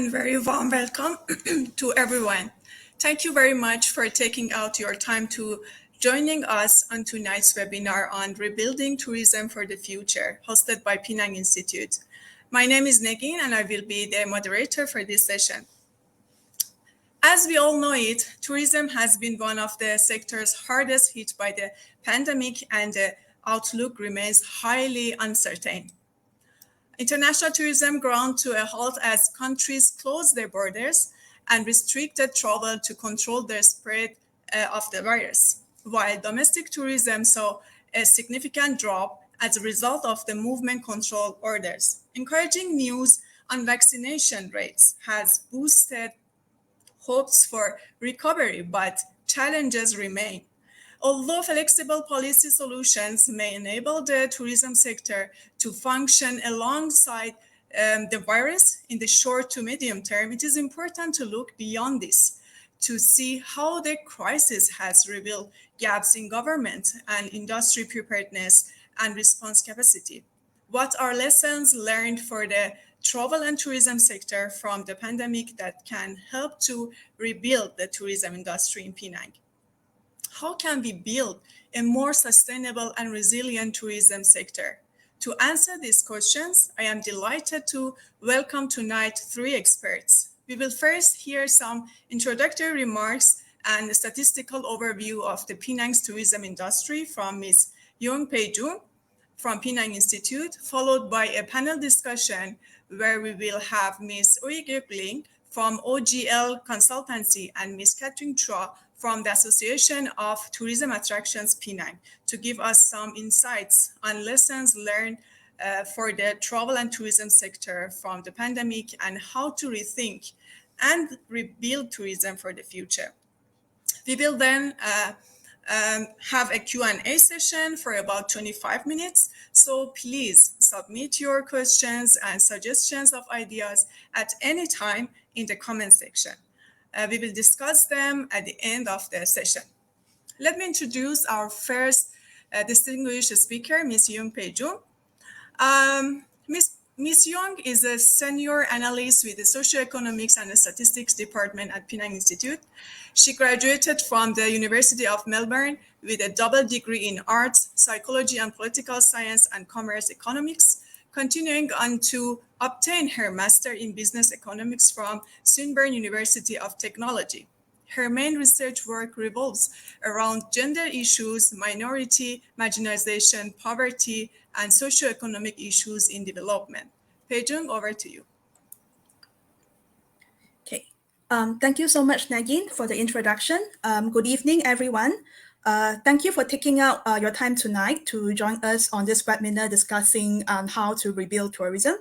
and very warm welcome to everyone. Thank you very much for taking out your time to joining us on tonight's webinar on Rebuilding Tourism for the Future, hosted by Penang Institute. My name is Negin, and I will be the moderator for this session. As we all know it, tourism has been one of the sectors hardest hit by the pandemic, and the outlook remains highly uncertain. International tourism ground to a halt as countries closed their borders and restricted travel to control the spread of the virus, while domestic tourism saw a significant drop as a result of the movement control orders. Encouraging news on vaccination rates has boosted hopes for recovery, but challenges remain. Although flexible policy solutions may enable the tourism sector to function alongside the virus in the short to medium term, it is important to look beyond this to see how the crisis has revealed gaps in government and industry preparedness and response capacity. What are lessons learned for the travel and tourism sector from the pandemic that can help to rebuild the tourism industry in Penang? How can we build a more sustainable and resilient tourism sector? To answer these questions, I am delighted to welcome tonight three experts. We will first hear some introductory remarks and a statistical overview of the Penang's tourism industry from Ms. Yeong from Penang Institute, followed by a panel discussion where we will have Ms. Ling from OGL Consultancy and Ms. Katharine Chua from the Association of Tourism Attractions Penang to give us some insights on lessons learned for the travel and tourism sector from the pandemic and how to rethink and rebuild tourism for the future. We will then have a Q&A session for about 25 minutes. So please submit your questions and suggestions of ideas at any time in the comment section. We will discuss them at the end of the session. Let me introduce our first distinguished speaker, Ms. Yeong. Ms. Yeong is a senior analyst with the Socioeconomics and the Statistics Department at Penang Institute. She graduated from the University of Melbourne with a double degree in arts, psychology and political science and commerce economics, continuing on to obtain her master in business economics from Swinburne University of Technology. Her main research work revolves around gender issues, minority, marginalization, poverty, and socioeconomic issues in development. Jung, over to you. Okay. Thank you so much, Negin, for the introduction. Good evening, everyone. Thank you for taking out your time tonight to join us on this webinar discussing how to rebuild tourism.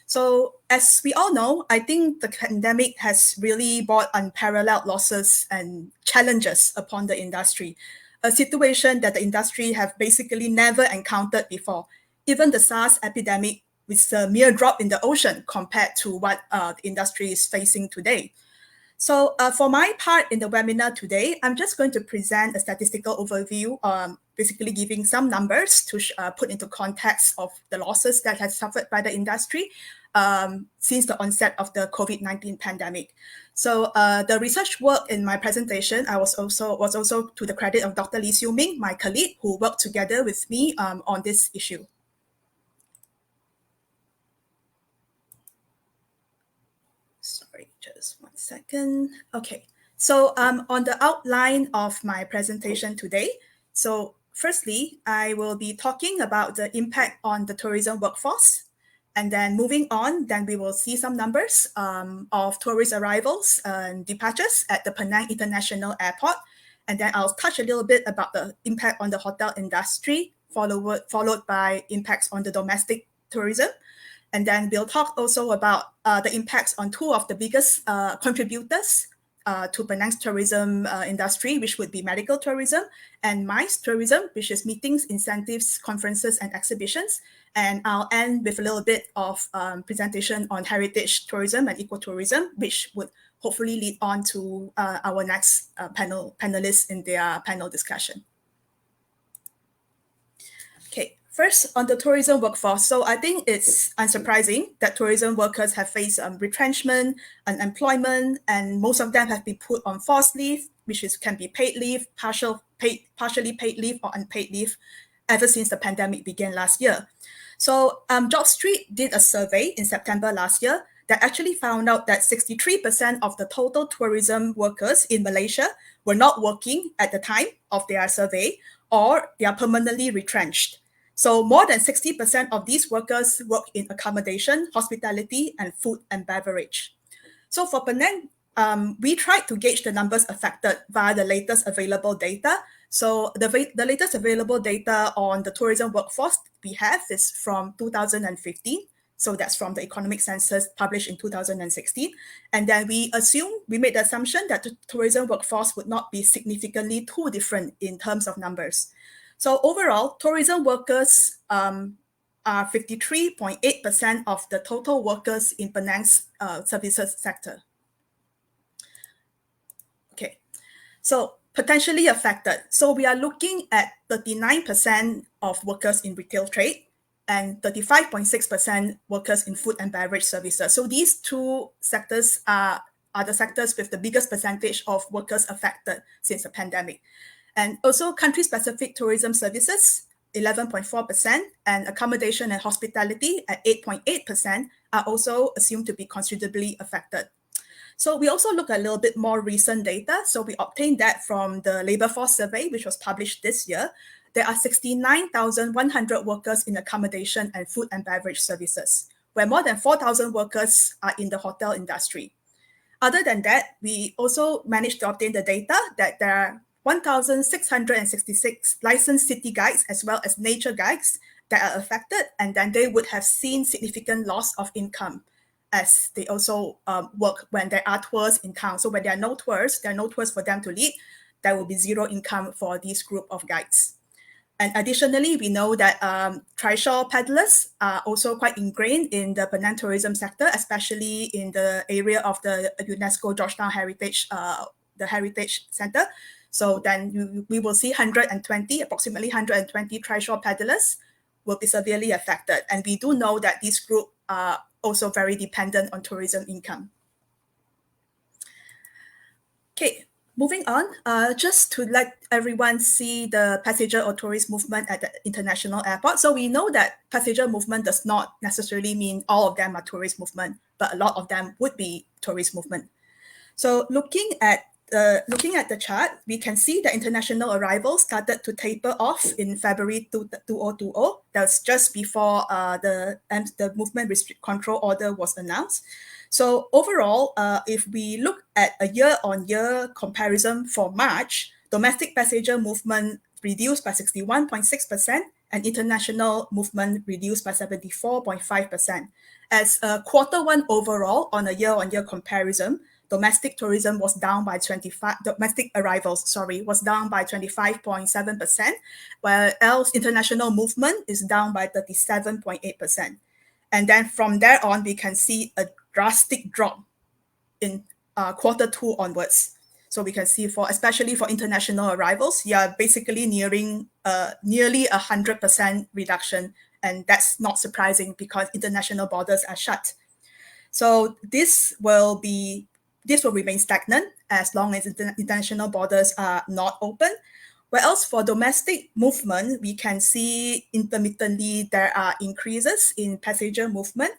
So as we all know, I think the pandemic has really brought unparalleled losses and challenges upon the industry, a situation that the industry have basically never encountered before. Even the SARS epidemic was a mere drop in the ocean compared to what the industry is facing today. So for my part in the webinar today, I'm just going to present a statistical overview, basically giving some numbers to put into context of the losses that has suffered by the industry since the onset of the COVID-19 pandemic. So the research work in my presentation, was also to the credit of Dr. Lee Siew-Ming, my colleague, who worked together with me on this issue. Sorry, just 1 second. Okay, so on the outline of my presentation today, so firstly, I will be talking about the impact on the tourism workforce. And then moving on, then we will see some numbers of tourist arrivals and departures at the Penang International Airport. And then I'll touch a little bit about the impact on the hotel industry, followed by impacts on the domestic tourism. And then we'll talk also about the impacts on two of the biggest contributors to Penang's tourism industry, which would be medical tourism, and MICE tourism, which is meetings, incentives, conferences, and exhibitions. And I'll end with a little bit of presentation on heritage tourism and ecotourism, which would hopefully lead on to our next panelists in their panel discussion. Okay, First, on the tourism workforce. So I think it's unsurprising that tourism workers have faced retrenchment, unemployment, and most of them have been put on forced leave, which can be paid leave, partially paid leave, or unpaid leave, ever since the pandemic began last year. So Geok Street did a survey in September last year that actually found out that 63% of the total tourism workers in Malaysia were not working at the time of their survey, or they are permanently retrenched. So more than 60% of these workers work in accommodation, hospitality, and food and beverage. So for Penang, we tried to gauge the numbers affected via the latest available data. So the latest available data on the tourism workforce we have is from 2015. So that's from the economic census published in 2016. And then we made the assumption that the tourism workforce would not be significantly too different in terms of numbers. So overall, tourism workers are 53.8% of the total workers in Penang's services sector. Okay, so potentially affected. So we are looking at 39% of workers in retail trade and 35.6% workers in food and beverage services. So these two sectors are the sectors with the biggest percentage of workers affected since the pandemic. And also country-specific tourism services, 11.4%, and accommodation and hospitality at 8.8% are also assumed to be considerably affected. So we also look at a little bit more recent data. So we obtained that from the labor force survey, which was published this year. There are 69,100 workers in accommodation and food and beverage services, where more than 4,000 workers are in the hotel industry. Other than that, we also managed to obtain the data that there are 1,666 licensed city guides as well as nature guides that are affected, and then they would have seen significant loss of income as they also work when there are tours in town. So when there are no tours for them to lead, there will be zero income for this group of guides. And additionally, we know that trishaw paddlers are also quite ingrained in the Penang tourism sector, especially in the area of the UNESCO Georgetown Heritage, the Heritage Center. So then we will see approximately 120 trishaw paddlers will be severely affected. And we do know that this group are also very dependent on tourism income. Okay, moving on, just to let everyone see the passenger or tourist movement at the international airport. So we know that passenger movement does not necessarily mean all of them are tourist movement, but a lot of them would be tourist movement. So looking at the chart, we can see that international arrivals started to taper off in February 2020. That's just before the movement control order was announced. So overall, if we look at a year-on-year comparison for March, domestic passenger movement reduced by 61.6% and international movement reduced by 74.5%. As quarter one overall, on a year-on-year comparison, domestic tourism was down by domestic arrivals, was down by 25.7%, while else international movement is down by 37.8%. And then from there on, we can see a drastic drop in quarter two onwards. So we can see especially for international arrivals, you are basically nearly 100% reduction. And that's not surprising because international borders are shut. So this will remain stagnant as long as international borders are not open. Whereas for domestic movement, we can see intermittently there are increases in passenger movement,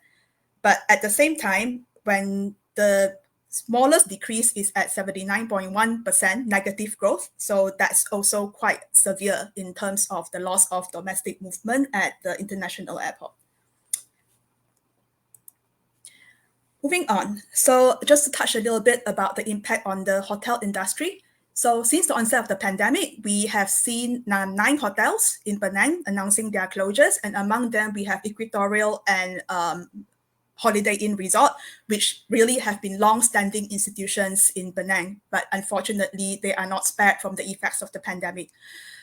but at the same time, when the smallest decrease is at 79.1% negative growth, so that's also quite severe in terms of the loss of domestic movement at the international airport. Moving on, so just to touch a little bit about the impact on the hotel industry. So since the onset of the pandemic, we have seen 9 hotels in Penang announcing their closures, and among them we have Equatorial and Holiday Inn Resort, which really have been long-standing institutions in Penang, but unfortunately they are not spared from the effects of the pandemic.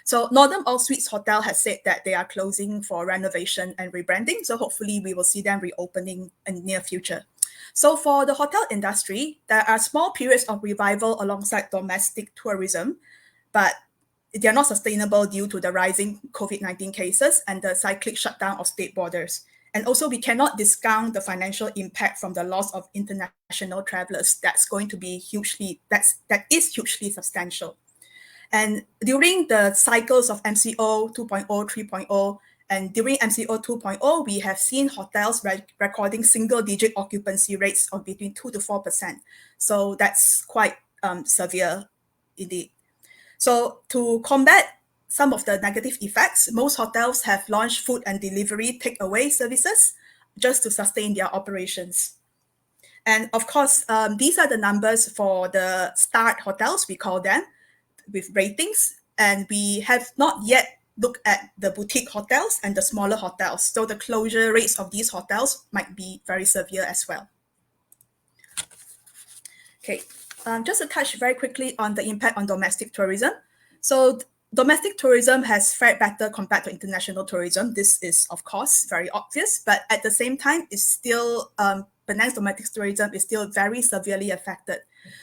So Northern All Suites Hotel has said that they are closing for renovation and rebranding, so hopefully we will see them reopening in the near future. So for the hotel industry, there are small periods of revival alongside domestic tourism, but they are not sustainable due to the rising COVID-19 cases and the cyclic shutdown of state borders. And also, we cannot discount the financial impact from the loss of international travelers. That's going to be that is hugely substantial. And during the cycles of MCO 2.0, 3.0, and during MCO 2.0, we have seen hotels recording single-digit occupancy rates of between 2 to 4%. So that's quite severe indeed. So to combat some of the negative effects, most hotels have launched food and delivery takeaway services just to sustain their operations. And of course, these are the numbers for the start hotels, we call them, with ratings. And we have not yet looked at the boutique hotels and the smaller hotels. So the closure rates of these hotels might be very severe as well. Okay, just to touch very quickly on the impact on domestic tourism. So domestic tourism has fared better compared to international tourism. This is, of course, very obvious, but at the same time, it's still Penang's domestic tourism is still very severely affected.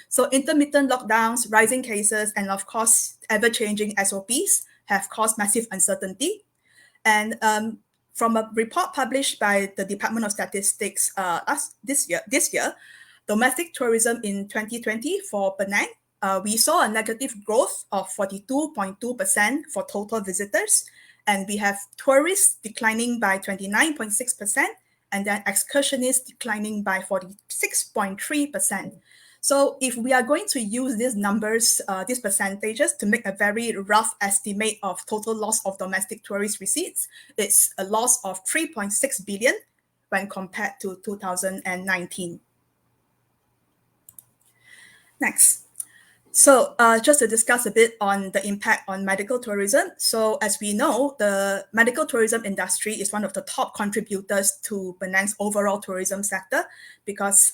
So intermittent lockdowns, rising cases, and of course, ever-changing SOPs have caused massive uncertainty. And from a report published by the Department of Statistics this year, domestic tourism in 2020 for Penang, we saw a negative growth of 42.2% for total visitors, and we have tourists declining by 29.6%, and then excursionists declining by 46.3%. So if we are going to use these numbers, these percentages, to make a very rough estimate of total loss of domestic tourist receipts, it's a loss of 3.6 billion when compared to 2019. Next. So just to discuss a bit on the impact on medical tourism. So as we know, the medical tourism industry is one of the top contributors to Penang's overall tourism sector because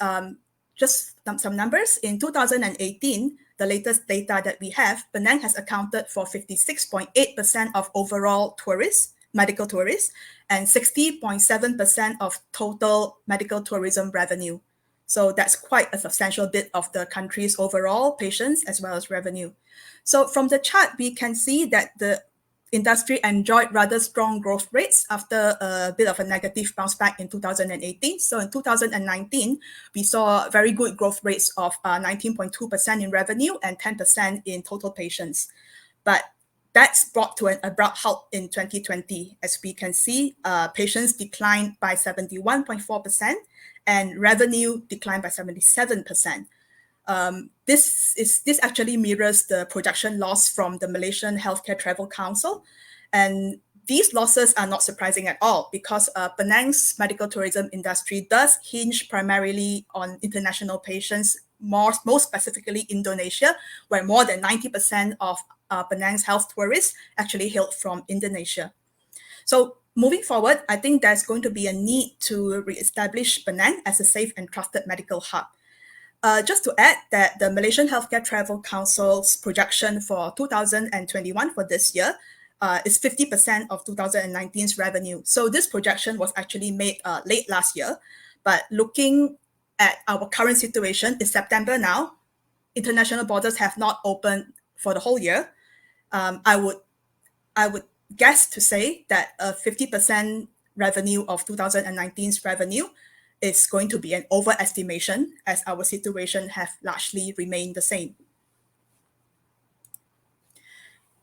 just some numbers, in 2018, the latest data that we have, Penang has accounted for 56.8% of overall tourists, medical tourists, and 60.7% of total medical tourism revenue. So that's quite a substantial bit of the country's overall patients as well as revenue. So from the chart, we can see that the industry enjoyed rather strong growth rates after a bit of a negative bounce back in 2018. So in 2019, we saw very good growth rates of 19.2% in revenue and 10% in total patients. But that's brought to an abrupt halt in 2020. As we can see, patients declined by 71.4% and revenue declined by 77%. This actually mirrors the production loss from the Malaysian Healthcare Travel Council. And these losses are not surprising at all because Penang's medical tourism industry does hinge primarily on international patients, most specifically Indonesia, where more than 90% of Penang's health tourists actually hailed from Indonesia. So moving forward, I think there's going to be a need to re-establish Penang as a safe and trusted medical hub. Just to add that the Malaysian Healthcare Travel Council's projection for 2021 for this year is 50% of 2019's revenue. So this projection was actually made late last year. But looking at our current situation, it's September now. International borders have not opened for the whole year. I would guess to say that a 50% revenue of 2019's revenue is going to be an overestimation as our situation have largely remained the same.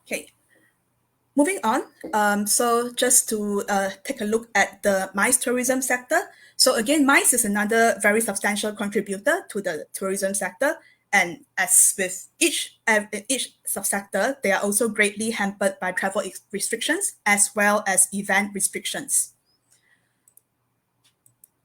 Okay, moving on. So just to take a look at the MICE tourism sector. So again, MICE is another very substantial contributor to the tourism sector. And as with each subsector, they are also greatly hampered by travel restrictions as well as event restrictions.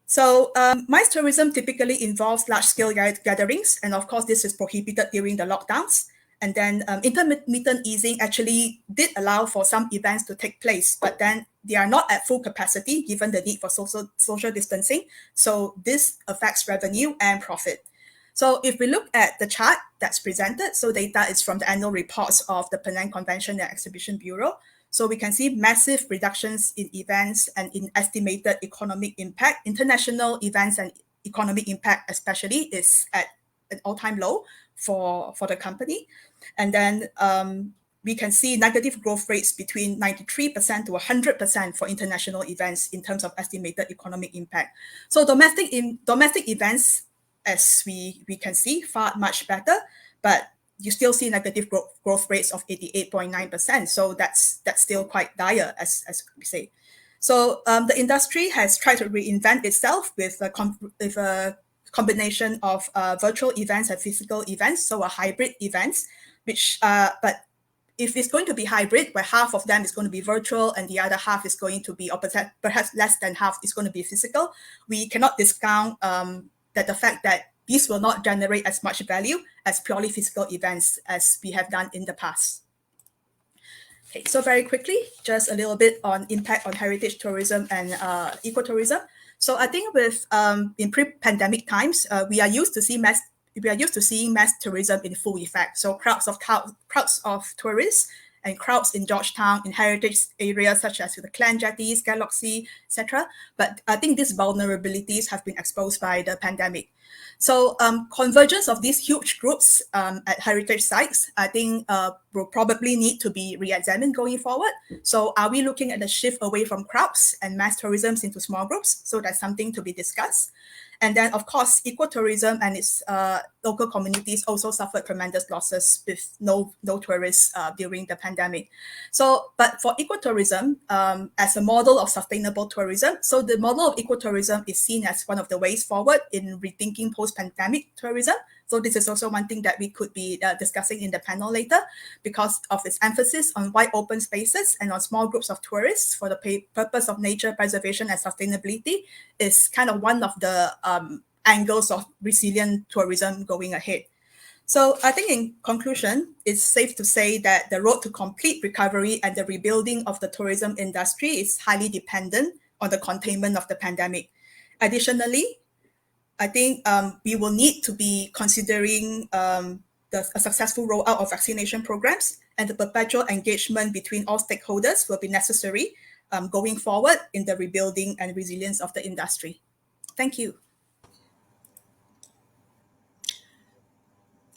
So MICE tourism typically involves large-scale gatherings, and of course, this is prohibited during the lockdowns. And then intermittent easing actually did allow for some events to take place, but then they are not at full capacity given the need for social distancing. So this affects revenue and profit. So if we look at the chart that's presented, so data is from the annual reports of the Penang Convention and Exhibition Bureau. So we can see massive reductions in events and in estimated economic impact. International events and economic impact especially is at an all-time low for the company. And then we can see negative growth rates between 93% to 100% for international events in terms of estimated economic impact. So domestic events, as we can see, far much better, but you still see negative growth rates of 88.9%. So that's still quite dire, as we say. So the industry has tried to reinvent itself with a combination of virtual events and physical events, so a hybrid events, which but if it's going to be hybrid, where half of them is going to be virtual and the other half is going to be, or perhaps less than half is going to be physical, we cannot discount that the fact that these will not generate as much value as purely physical events as we have done in the past. Okay, so very quickly, just a little bit on impact on heritage tourism and ecotourism. So I think with in pre-pandemic times, we are used to seeing mass tourism in full effect. So crowds of tourists and crowds in Georgetown, in heritage areas such as the Clan Jetties, Galaxy, etc. But I think these vulnerabilities have been exposed by the pandemic. So convergence of these huge groups at heritage sites, I think will probably need to be re-examined going forward. So are we looking at a shift away from crowds and mass tourism into small groups? So that's something to be discussed. And then, of course, ecotourism and its local communities also suffered tremendous losses with no tourists during the pandemic. So, but for ecotourism, as a model of sustainable tourism, so the model of ecotourism is seen as one of the ways forward in rethinking post-pandemic tourism. So this is also one thing that we could be discussing in the panel later, because of its emphasis on wide open spaces and on small groups of tourists for the purpose of nature preservation and sustainability is kind of one of the angles of resilient tourism going ahead. So I think in conclusion, it's safe to say that the road to complete recovery and the rebuilding of the tourism industry is highly dependent on the containment of the pandemic. Additionally, I think we will need to be considering a successful rollout of vaccination programs, and the perpetual engagement between all stakeholders will be necessary going forward in the rebuilding and resilience of the industry. Thank you.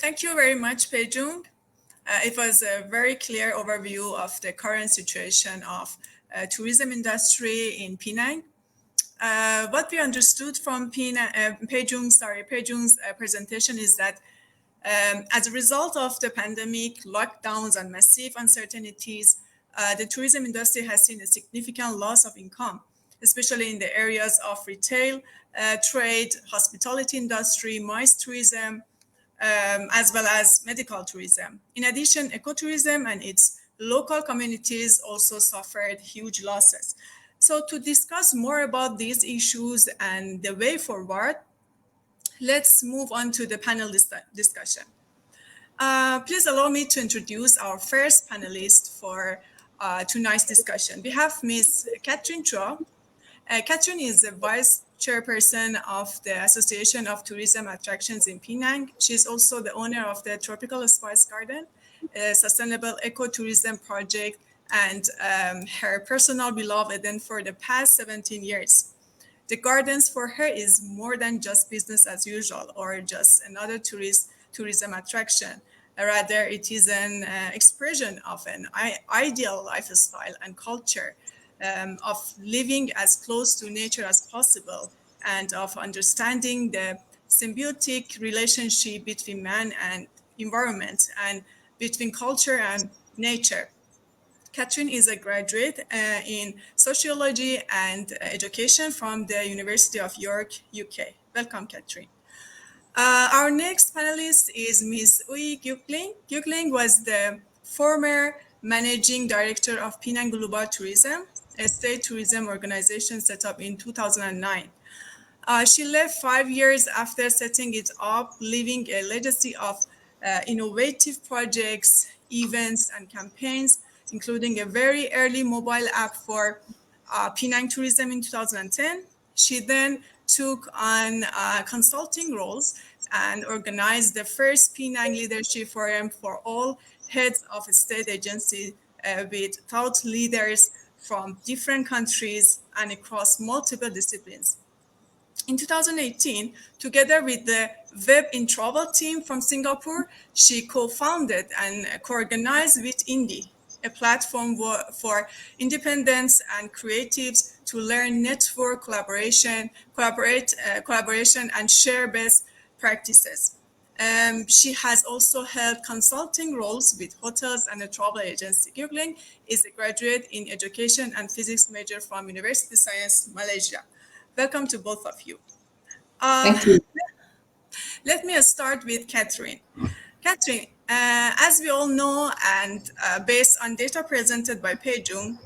Thank you very much, Jung. It was a very clear overview of the current situation of tourism industry in Penang. What we understood from Jung's presentation is that as a result of the pandemic, lockdowns, and massive uncertainties, the tourism industry has seen a significant loss of income, especially in the areas of retail, trade, hospitality industry, MICE tourism, as well as medical tourism. In addition, ecotourism and its local communities also suffered huge losses. So to discuss more about these issues and the way forward, let's move on to the panel discussion. Please allow me to introduce our first panelist for tonight's discussion. We have Ms. Katharine Chua. Katharine is the Vice-Chairperson of the Association of Tourism Attractions in Penang. She's also the owner of the Tropical Spice Garden, a sustainable ecotourism project, and her personal beloved and for the past 17 years. The gardens for her is more than just business as usual or just another tourism attraction. Rather, it is an expression of an ideal lifestyle and culture of living as close to nature as possible and of understanding the symbiotic relationship between man and environment and between culture and nature. Katharine is a graduate in sociology and education from the University of York, UK. Welcome, Katharine. Our next panelist is Ms. Geok Ling. Geok Ling was the former managing director of Penang Global Tourism, a state tourism organization set up in 2009. She left 5 years after setting it up, leaving a legacy of innovative projects, events, and campaigns, including a very early mobile app for Penang tourism in 2010. She then took on consulting roles and organized the first Penang Leadership Forum for all heads of a state agency with thought leaders from different countries and across multiple disciplines. In 2018, together with the Web in Travel team from Singapore, she co-founded and co-organized with Indie, a platform for independents and creatives to learn network collaboration and share best practices. She has also held consulting roles with hotels and a travel agency. Ling is a graduate in education and physics major from University of Science, Malaysia. Welcome to both of you. Thank you. Let me start with Katharine. Katharine, as we all know, and based on data presented by Jung,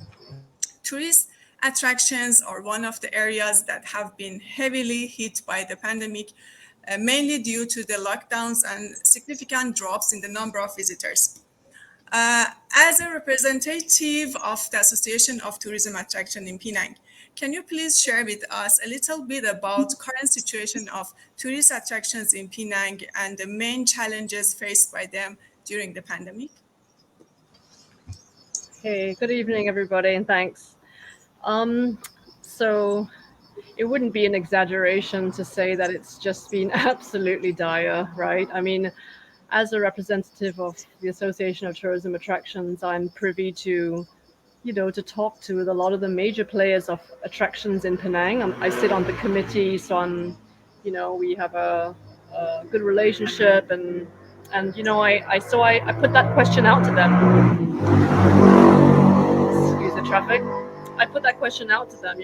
tourist attractions are one of the areas that have been heavily hit by the pandemic, mainly due to the lockdowns and significant drops in the number of visitors. As a representative of the Association of Tourism Attraction in Penang, can you please share with us a little bit about current situation of tourist attractions in Penang and the main challenges faced by them during the pandemic? Hey, good evening, everybody, and thanks. So it wouldn't be an exaggeration to say that it's just been absolutely dire, right? I mean, as a representative of the Association of Tourism Attractions, I'm privy to, to talk to a lot of the major players of attractions in Penang. I sit on the committee, so we have a good relationship, and I put that question out to them. Excuse the traffic. I put that question out to them,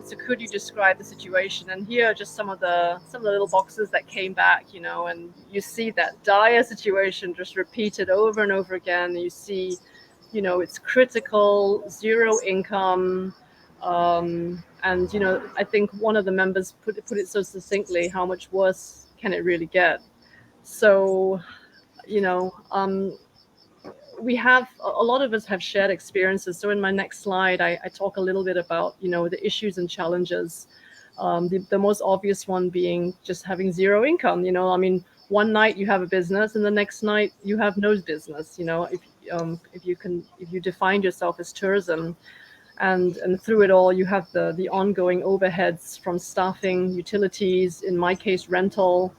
so could you describe the situation? And here are just some of the little boxes that came back, and you see that dire situation just repeated over and over again. You see, it's critical, zero income. And, I think one of the members put it so succinctly, how much worse can it really get? So, we have a lot of us have shared experiences. So in my next slide, I talk a little bit about, the issues and challenges. The most obvious one being just having zero income. One night you have a business and the next night you have no business. If you defined yourself as tourism, and through it all you have the ongoing overheads from staffing, utilities, in my case rental.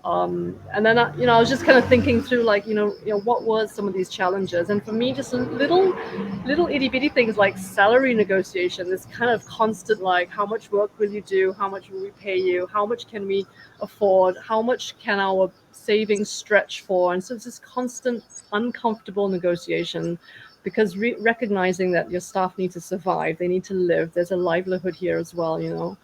And then I was just kind of thinking through, like, what was some of these challenges, and for me, just little itty bitty things like salary negotiation, this kind of constant, like, how much work will you do, how much will we pay you, how much can we afford, how much can our savings stretch for, and so it's this constant uncomfortable negotiation, because recognizing that your staff need to survive, they need to live, there's a livelihood here as well,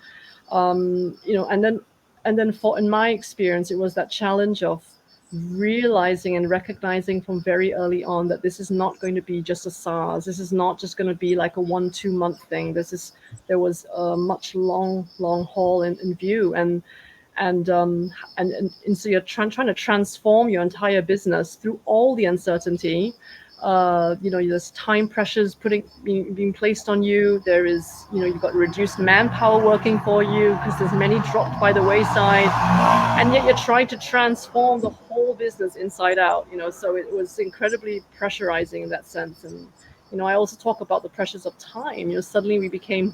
and then in my experience, it was that challenge of realizing and recognizing from very early on that this is not going to be just a SARS. This is not just going to be like a 1-2 month thing. There was a much long haul in view, and so you're trying to transform your entire business through all the uncertainty. There's time pressures being placed on you. There is, you've got reduced manpower working for you because there's many dropped by the wayside, and yet you're trying to transform the whole business inside out. So it was incredibly pressurizing in that sense. And I also talk about the pressures of time. Suddenly we became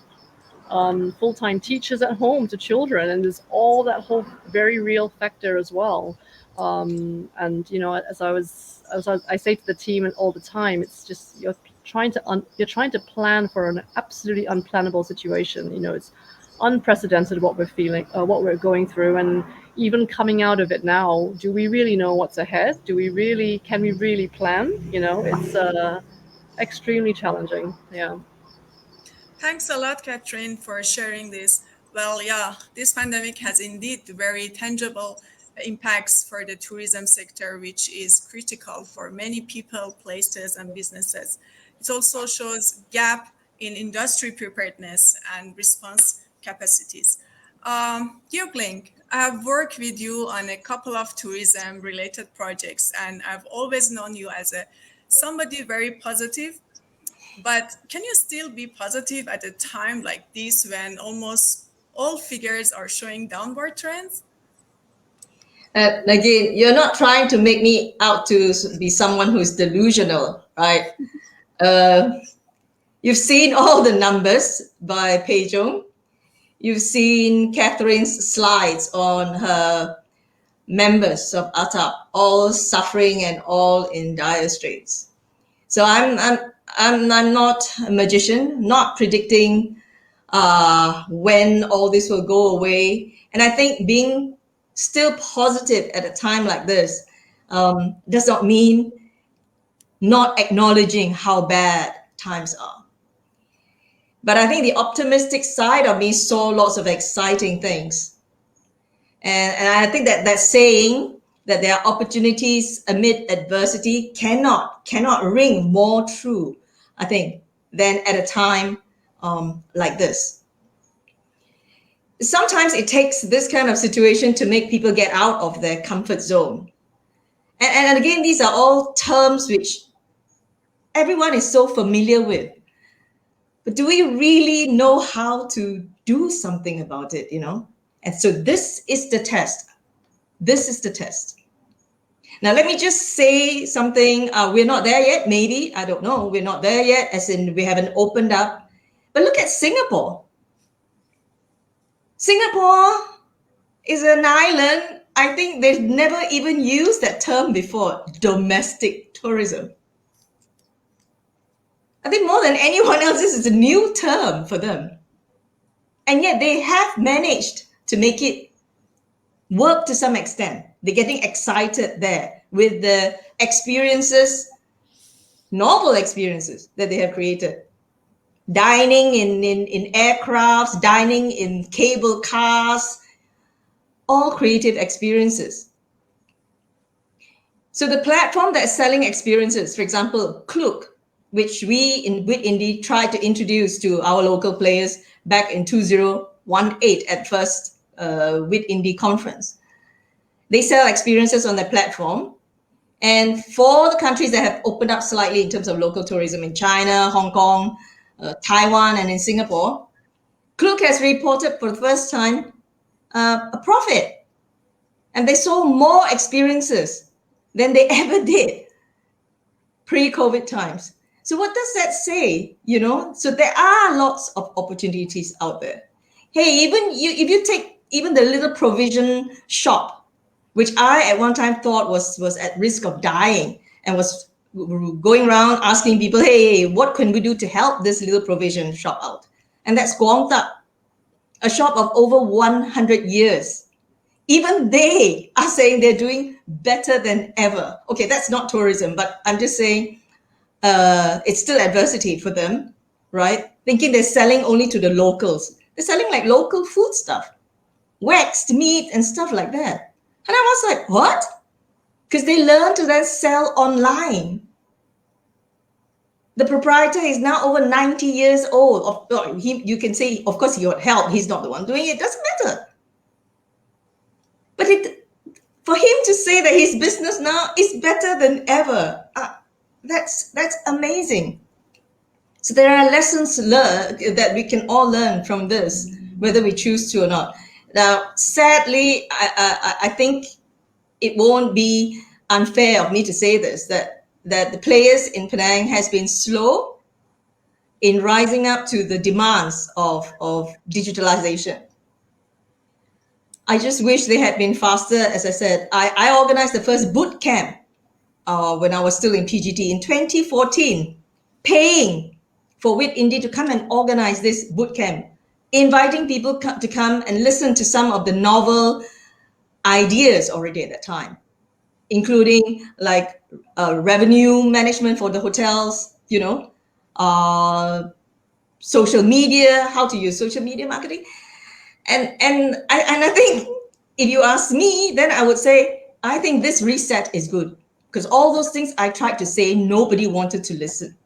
full-time teachers at home to children, and there's all that whole very real factor as well. And as I say to the team and all the time, it's just you're trying to plan for an absolutely unplannable situation. It's unprecedented what we're feeling, what we're going through, and even coming out of it now, do we really know what's ahead? Can we really plan? It's extremely challenging. Yeah. Thanks a lot, Katharine, for sharing this. Well, yeah, this pandemic has indeed very tangible impacts for the tourism sector, which is critical for many people, places, and businesses. It also shows gap in industry preparedness and response capacities. Ling, I have worked with you on a couple of tourism-related projects, and I've always known you as somebody very positive. But can you still be positive at a time like this when almost all figures are showing downward trends? Negin, you're not trying to make me out to be someone who's delusional, right? You've seen all the numbers by Jung. you've seen Katharine's slides on her members of ATAP, all suffering and all in dire straits. So I'm not a magician, not predicting when all this will go away. And I think being still positive at a time like this does not mean not acknowledging how bad times are. But I think the optimistic side of me saw lots of exciting things. And I think that saying that there are opportunities amid adversity cannot ring more true, I think, than at a time like this. Sometimes it takes this kind of situation to make people get out of their comfort zone. And again, these are all terms which everyone is so familiar with. But do we really know how to do something about it, And so this is the test. This is the test. Now, let me just say something. We're not there yet, maybe. I don't know. We're not there yet, as in we haven't opened up. But look at Singapore. Singapore is an island. I think they've never even used that term before, domestic tourism. I think more than anyone else, this is a new term for them. And yet they have managed to make it work to some extent. They're getting excited there with the experiences, novel experiences that they have created. Dining in aircrafts, dining in cable cars, all creative experiences. So the platform that's selling experiences, for example, Klook, which we in WIT-Indie tried to introduce to our local players back in 2018 at first WIT-Indie conference. They sell experiences on their platform. And for the countries that have opened up slightly in terms of local tourism in China, Hong Kong, Taiwan, and in Singapore, Klook has reported for the first time a profit. And they sold more experiences than they ever did pre-COVID times. So what does that say? So there are lots of opportunities out there. Hey, if you take even the little provision shop, which I at one time thought was at risk of dying and was going around asking people, hey, what can we do to help this little provision shop out? And that's Guang Tak, a shop of over 100 years. Even they are saying they're doing better than ever. Okay, that's not tourism, but I'm just saying it's still adversity for them, right? Thinking they're selling only to the locals. They're selling like local food stuff, waxed meat and stuff like that. And I was like, what? Because they learned to then sell online. The proprietor is now over 90 years old. You can say, of course, he got help. He's not the one doing it. It doesn't matter. But for him to say that his business now is better than ever, that's amazing. So there are lessons learned that we can all learn from this, whether we choose to or not. Now, sadly, I think it won't be unfair of me to say this, that the players in Penang has been slow in rising up to the demands of digitalization. I just wish they had been faster. As I said, I organized the first boot camp when I was still in PGT in 2014, paying for WIT-Indie to come and organize this boot camp, inviting people to come and listen to some of the novel ideas already at that time, including like revenue management for the hotels, social media, how to use social media marketing. And I think if you ask me, then I would say, I think this reset is good, because all those things I tried to say, nobody wanted to listen.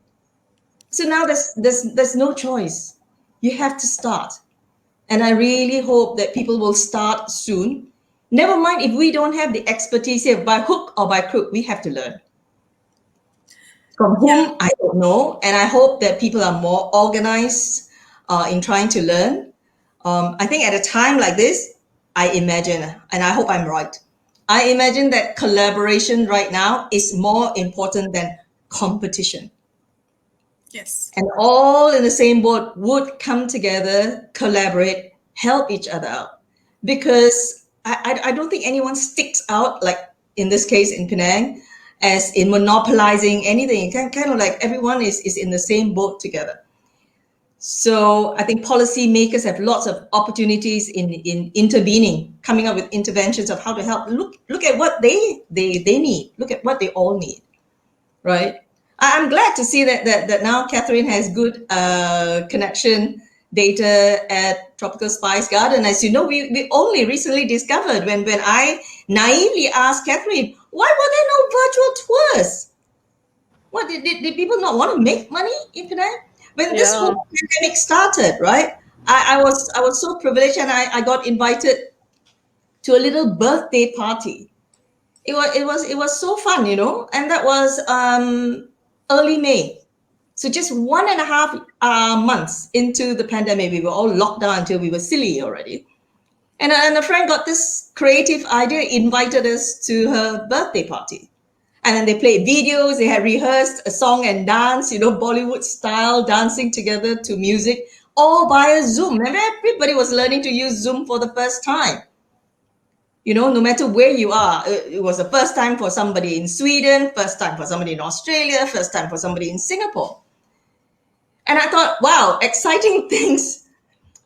So now there's no choice. You have to start. And I really hope that people will start soon. Never mind if we don't have the expertise here, by hook or by crook, we have to learn. From whom, I don't know. And I hope that people are more organized in trying to learn. I think at a time like this, I imagine, and I hope I'm right, I imagine that collaboration right now is more important than competition. Yes. And all in the same boat would come together, collaborate, help each other out, because I don't think anyone sticks out, like in this case in Penang, as in monopolizing anything. Kind of like everyone is in the same boat together. So I think policymakers have lots of opportunities in intervening, coming up with interventions of how to help. Look at what they need. Look at what they all need, right? I'm glad to see that now Katharine has good connection data at Tropical Spice Garden. As you know, we only recently discovered when I naively asked Katharine, why were there no virtual tours? What did people not want to make money in Penang? When this whole pandemic started, right? I was so privileged, and I got invited to a little birthday party. It was so fun, you know, and that was early May. So just 1.5 months into the pandemic, we were all locked down until we were silly already. And a friend got this creative idea, invited us to her birthday party. And then they played videos, they had rehearsed a song and dance, you know, Bollywood style, dancing together to music, all via Zoom. And everybody was learning to use Zoom for the first time. You know, no matter where you are, it was the first time for somebody in Sweden, first time for somebody in Australia, first time for somebody in Singapore. And I thought, wow, exciting things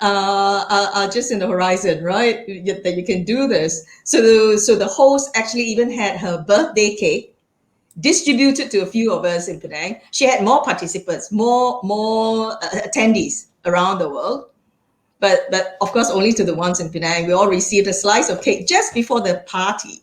are just in the horizon, right? That you can do this. So the host actually even had her birthday cake distributed to a few of us in Penang. She had more participants, more attendees around the world, but of course only to the ones in Penang. We all received a slice of cake just before the party,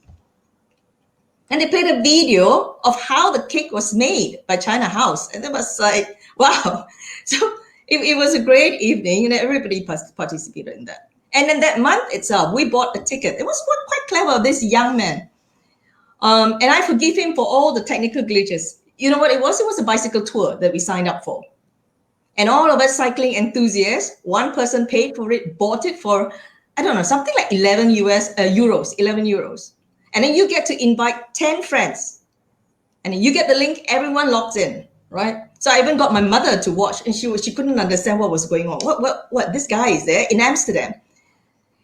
and they played a video of how the cake was made by China House, and it was like, wow. So it was a great evening, and everybody participated in that. And then that month itself, we bought a ticket. It was quite clever of this young man. And I forgive him for all the technical glitches. You know what it was? It was a bicycle tour that we signed up for. And all of us cycling enthusiasts, one person paid for it, bought it for, I don't know, something like 11 euros. And then you get to invite 10 friends. And then you get the link, everyone logs in, right? So I even got my mother to watch, and she couldn't understand what was going on. What? This guy is there in Amsterdam.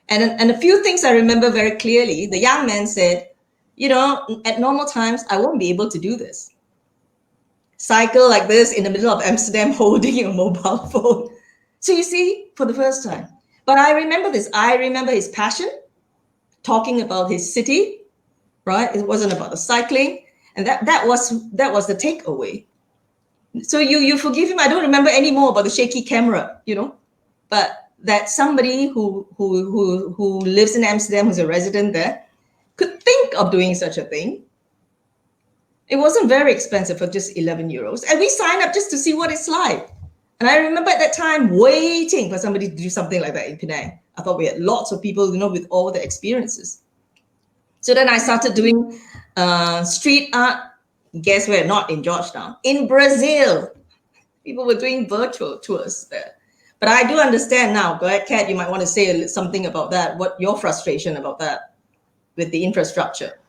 And a few things I remember very clearly. The young man said, you know, at normal times, I won't be able to do this. Cycle like this in the middle of Amsterdam holding your mobile phone. So you see, for the first time. But I remember this. I remember his passion, talking about his city, right? It wasn't about the cycling. And that was the takeaway. So you forgive him. I don't remember any more about the shaky camera, you know, but that somebody who lives in Amsterdam, who's a resident there, could think of doing such a thing. It wasn't very expensive for just 11 euros. And we signed up just to see what it's like. And I remember at that time waiting for somebody to do something like that in Penang. I thought we had lots of people, you know, with all the experiences. So then I started doing street art. Guess where? Not in Georgetown. In Brazil. People were doing virtual tours there. But I do understand now. Go ahead, Kat, you might want to say something about that. What your frustration about that with the infrastructure?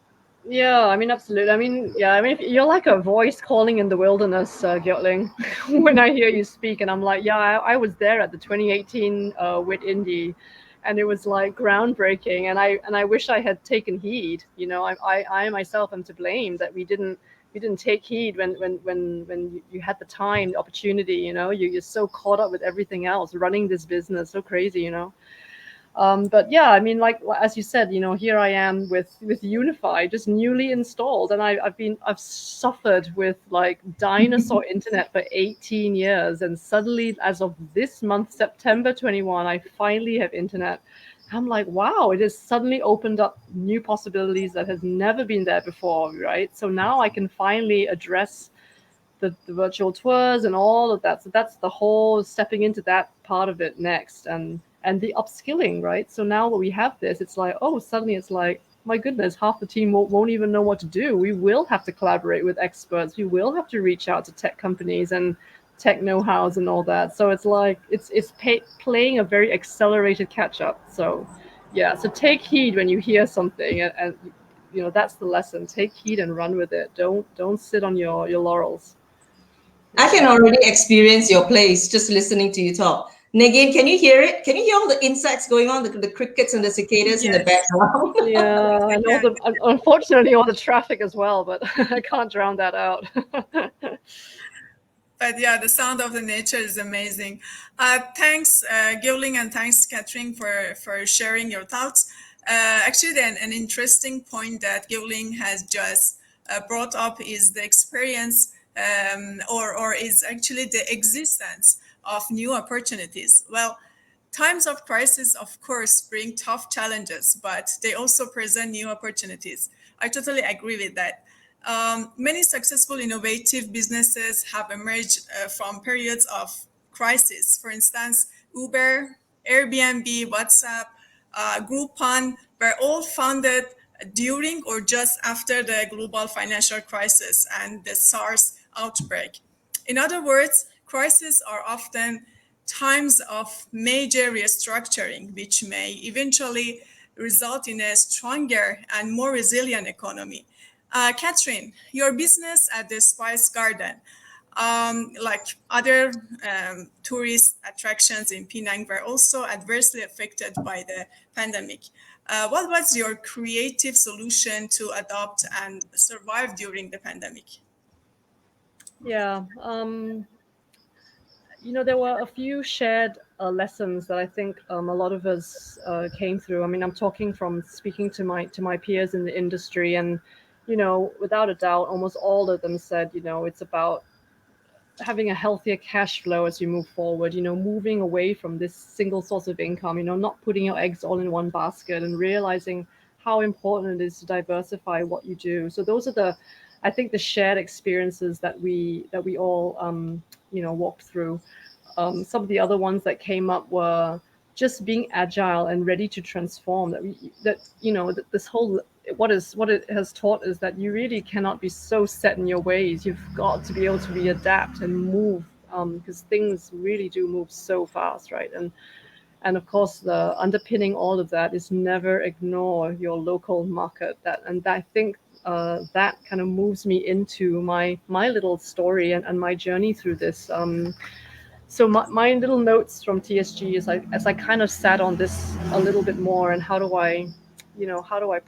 Yeah, I mean, absolutely. I mean, you're like a voice calling in the wilderness, Ling, when I hear you speak. And I'm like, yeah, I was there at the 2018 Wit Indie, and it was like groundbreaking. And I wish I had taken heed. You know, I myself am to blame that we didn't take heed when you had the time, the opportunity. You know, you're so caught up with everything else, running this business, so crazy. You know. But yeah, I mean, like as you said, you know, here I am with Unify, just newly installed, and I've suffered with like dinosaur internet for 18 years, and suddenly, as of this month, September 21, I finally have internet. I'm like, wow, it has suddenly opened up new possibilities that has never been there before, right? So now I can finally address the virtual tours and all of that. So that's the whole stepping into that part of it next, and the upskilling, right? So now when we have this, it's like, oh, suddenly it's like, my goodness, half the team won't even know what to do. We will have to collaborate with experts. We will have to reach out to tech companies and tech know-hows and all that. So it's like, it's playing a very accelerated catch-up. So yeah, so take heed when you hear something, and you know, that's the lesson. Take heed and run with it. Don't sit on your laurels. I can already experience your place just listening to you talk. Negin, can you hear it? Can you hear all the insects going on, the crickets and the cicadas in the Yes. background? Yeah, and all the unfortunately all the traffic as well, but I can't drown that out. But yeah, the sound of the nature is amazing. Thanks, Ling, and thanks, Katharine, for sharing your thoughts. Actually, then an interesting point that Ling has just brought up is the experience, or is actually the existence of new opportunities. Well, times of crisis, of course, bring tough challenges, but they also present new opportunities. I totally agree with that. Many successful, innovative businesses have emerged from periods of crisis. For instance, Uber, Airbnb, WhatsApp, Groupon were all founded during or just after the global financial crisis and the SARS outbreak. In other words, crises are often times of major restructuring, which may eventually result in a stronger and more resilient economy. Katharine, your business at the Spice Garden, like other tourist attractions in Penang, were also adversely affected by the pandemic. What was your creative solution to adapt and survive during the pandemic? Yeah, there were a few shared lessons that I think a lot of us came through. I mean, I'm talking from speaking to my peers in the industry, and without a doubt, almost all of them said, it's about having a healthier cash flow as you move forward. Moving away from this single source of income. Not putting your eggs all in one basket, and realizing how important it is to diversify what you do. So those are I think the shared experiences that we all walked through. Some of the other ones that came up were just being agile and ready to transform. This whole what it has taught is that you really cannot be so set in your ways. You've got to be able to readapt and move, because things really do move so fast, right? And of course, the underpinning all of that is never ignore your local market. I think that kind of moves me into my little story and my journey through this. So my little notes from TSG is as I kind of sat on this a little bit more, and how do I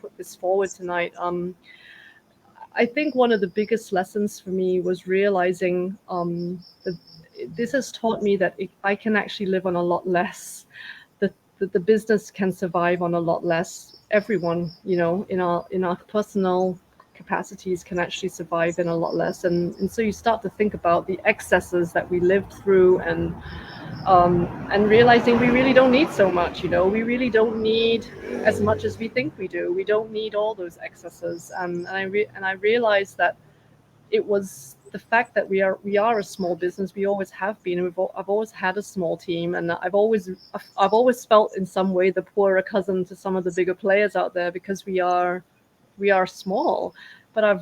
put this forward tonight? I think one of the biggest lessons for me was realizing that this has taught me that I can actually live on a lot less. That the business can survive on a lot less. Everyone, in our personal capacities can actually survive in a lot less. And so you start to think about the excesses that we lived through, and realizing we really don't need so much. We really don't need as much as we think we do. We don't need all those excesses. And I realized that it was the fact that we are a small business. We always have been. I've always had a small team, and I've always felt in some way the poorer cousin to some of the bigger players out there, because we are small. But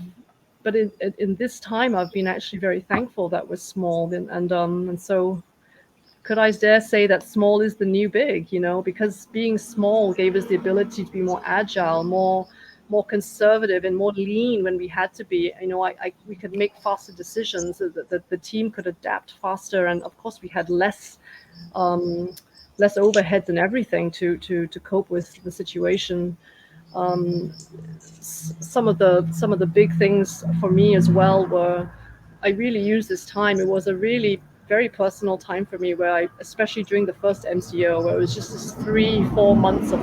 in this time, I've been actually very thankful that we're small, and so could I dare say that small is the new big, because being small gave us the ability to be more agile, more conservative, and more lean when we had to be. We could make faster decisions, so that the team could adapt faster, and of course we had less overheads and everything to cope with the situation. Some of the big things for me as well were, I really used this time. It was a really very personal time for me, where especially during the first MCO, where it was just this 3-4 months of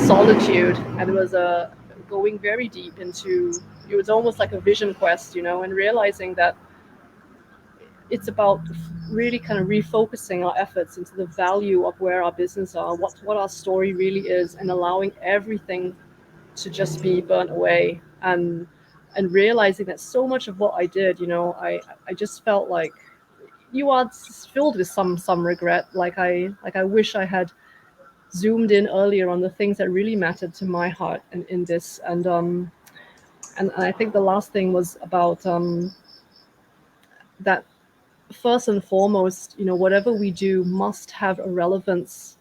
solitude, and it was going very deep into, it was almost like a vision quest, and realizing that it's about really kind of refocusing our efforts into the value of where our business are, what our story really is, and allowing everything to just be burnt away, and realizing that so much of what I did, I just felt like you are filled with some regret. Like I wish I had zoomed in earlier on the things that really mattered to my heart in this. And I think the last thing was about that first and foremost, whatever we do must have a relevance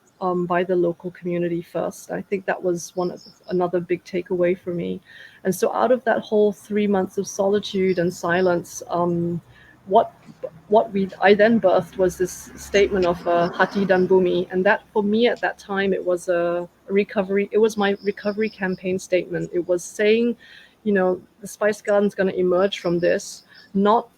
by the local community first. I think that was another big takeaway for me. And so out of that whole 3 months of solitude and silence, what I then birthed was this statement of Hati dan Bumi, and that for me at that time it was a recovery. It was my recovery campaign statement. It was saying, the Spice Garden's going to emerge from this. Not,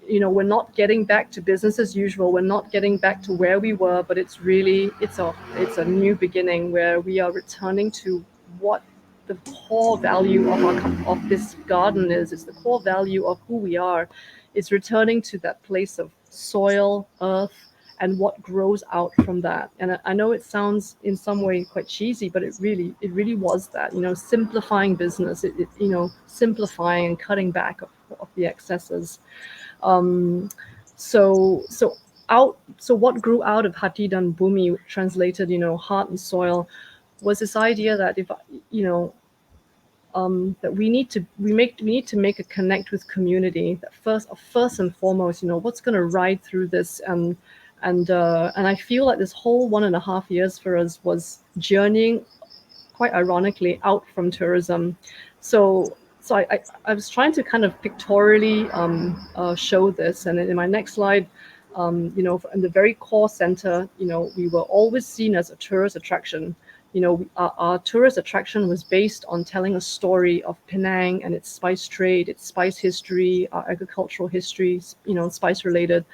we're not getting back to business as usual. We're not getting back to where we were, but it's a new beginning where we are returning to what the core value of this garden is. It's the core value of who we are. It's returning to that place of soil, earth, and what grows out from that. And I know it sounds in some way quite cheesy, but it really was that, simplifying business, simplifying and cutting back of the excesses. So what grew out of Hati dan Bumi, translated, heart and soil, was this idea that if that we need to make a connect with community. That first and foremost, what's going to ride through this, and I feel like this whole 1.5 years for us was journeying, quite ironically, out from tourism. So I was trying to kind of pictorially show this, and in my next slide, in the very core center, we were always seen as a tourist attraction. Our tourist attraction was based on telling a story of Penang and its spice trade, its spice history, our agricultural history, spice related.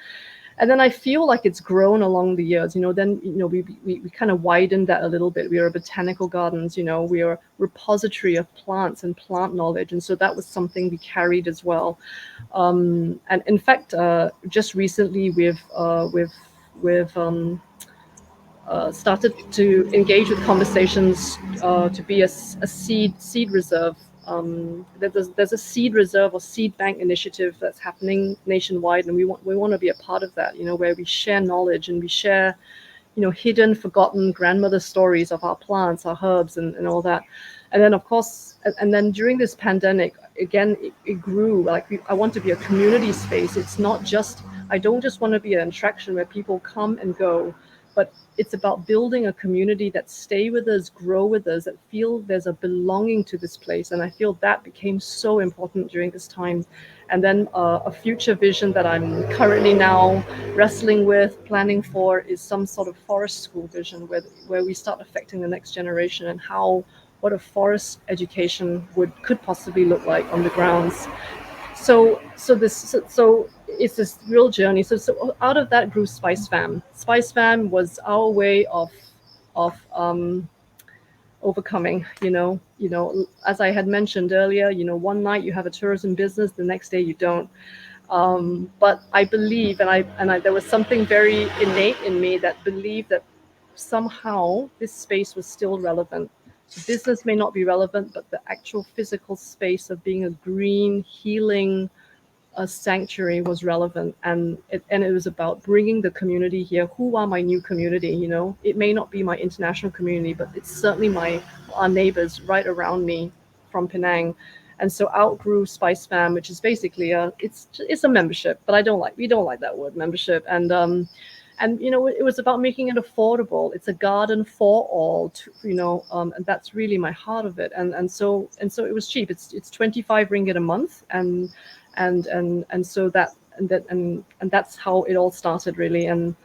And then I feel like it's grown along the years. Then we kind of widened that a little bit. We are botanical gardens. We are a repository of plants and plant knowledge, and so that was something we carried as well. And in fact, just recently we've started to engage with conversations to be a seed reserve. There's a seed reserve or seed bank initiative that's happening nationwide, and we want to be a part of that. Where we share knowledge and we share, hidden, forgotten grandmother stories of our plants, our herbs, and all that. And then of course, and then during this pandemic, again, it grew. I want to be a community space. It's not just, I don't just want to be an attraction where people come and go, but it's about building a community that stay with us, grow with us, that feel there's a belonging to this place. And I feel that became so important during this time. And then a future vision that I'm currently now wrestling with, planning for, is some sort of forest school vision where we start affecting the next generation, and what a forest education could possibly look like on the grounds. So it's this real journey. So out of that grew Spice Fam. Spice Fam was our way of overcoming. As I had mentioned earlier, one night you have a tourism business, the next day you don't. But I believe, and there was something very innate in me that believed that somehow this space was still relevant. So business may not be relevant, but the actual physical space of being a green, healing, a sanctuary was relevant, and it was about bringing the community here. Who are my new community? It may not be my international community, but it's certainly our neighbors right around me from Penang. And so out grew Spice Fam, which is basically it's a membership, but we don't like that word, membership. And it was about making it affordable. It's a garden for all, and that's really my heart of it. And so it was cheap. It's 25 ringgit a month, and that's how it all started, really. And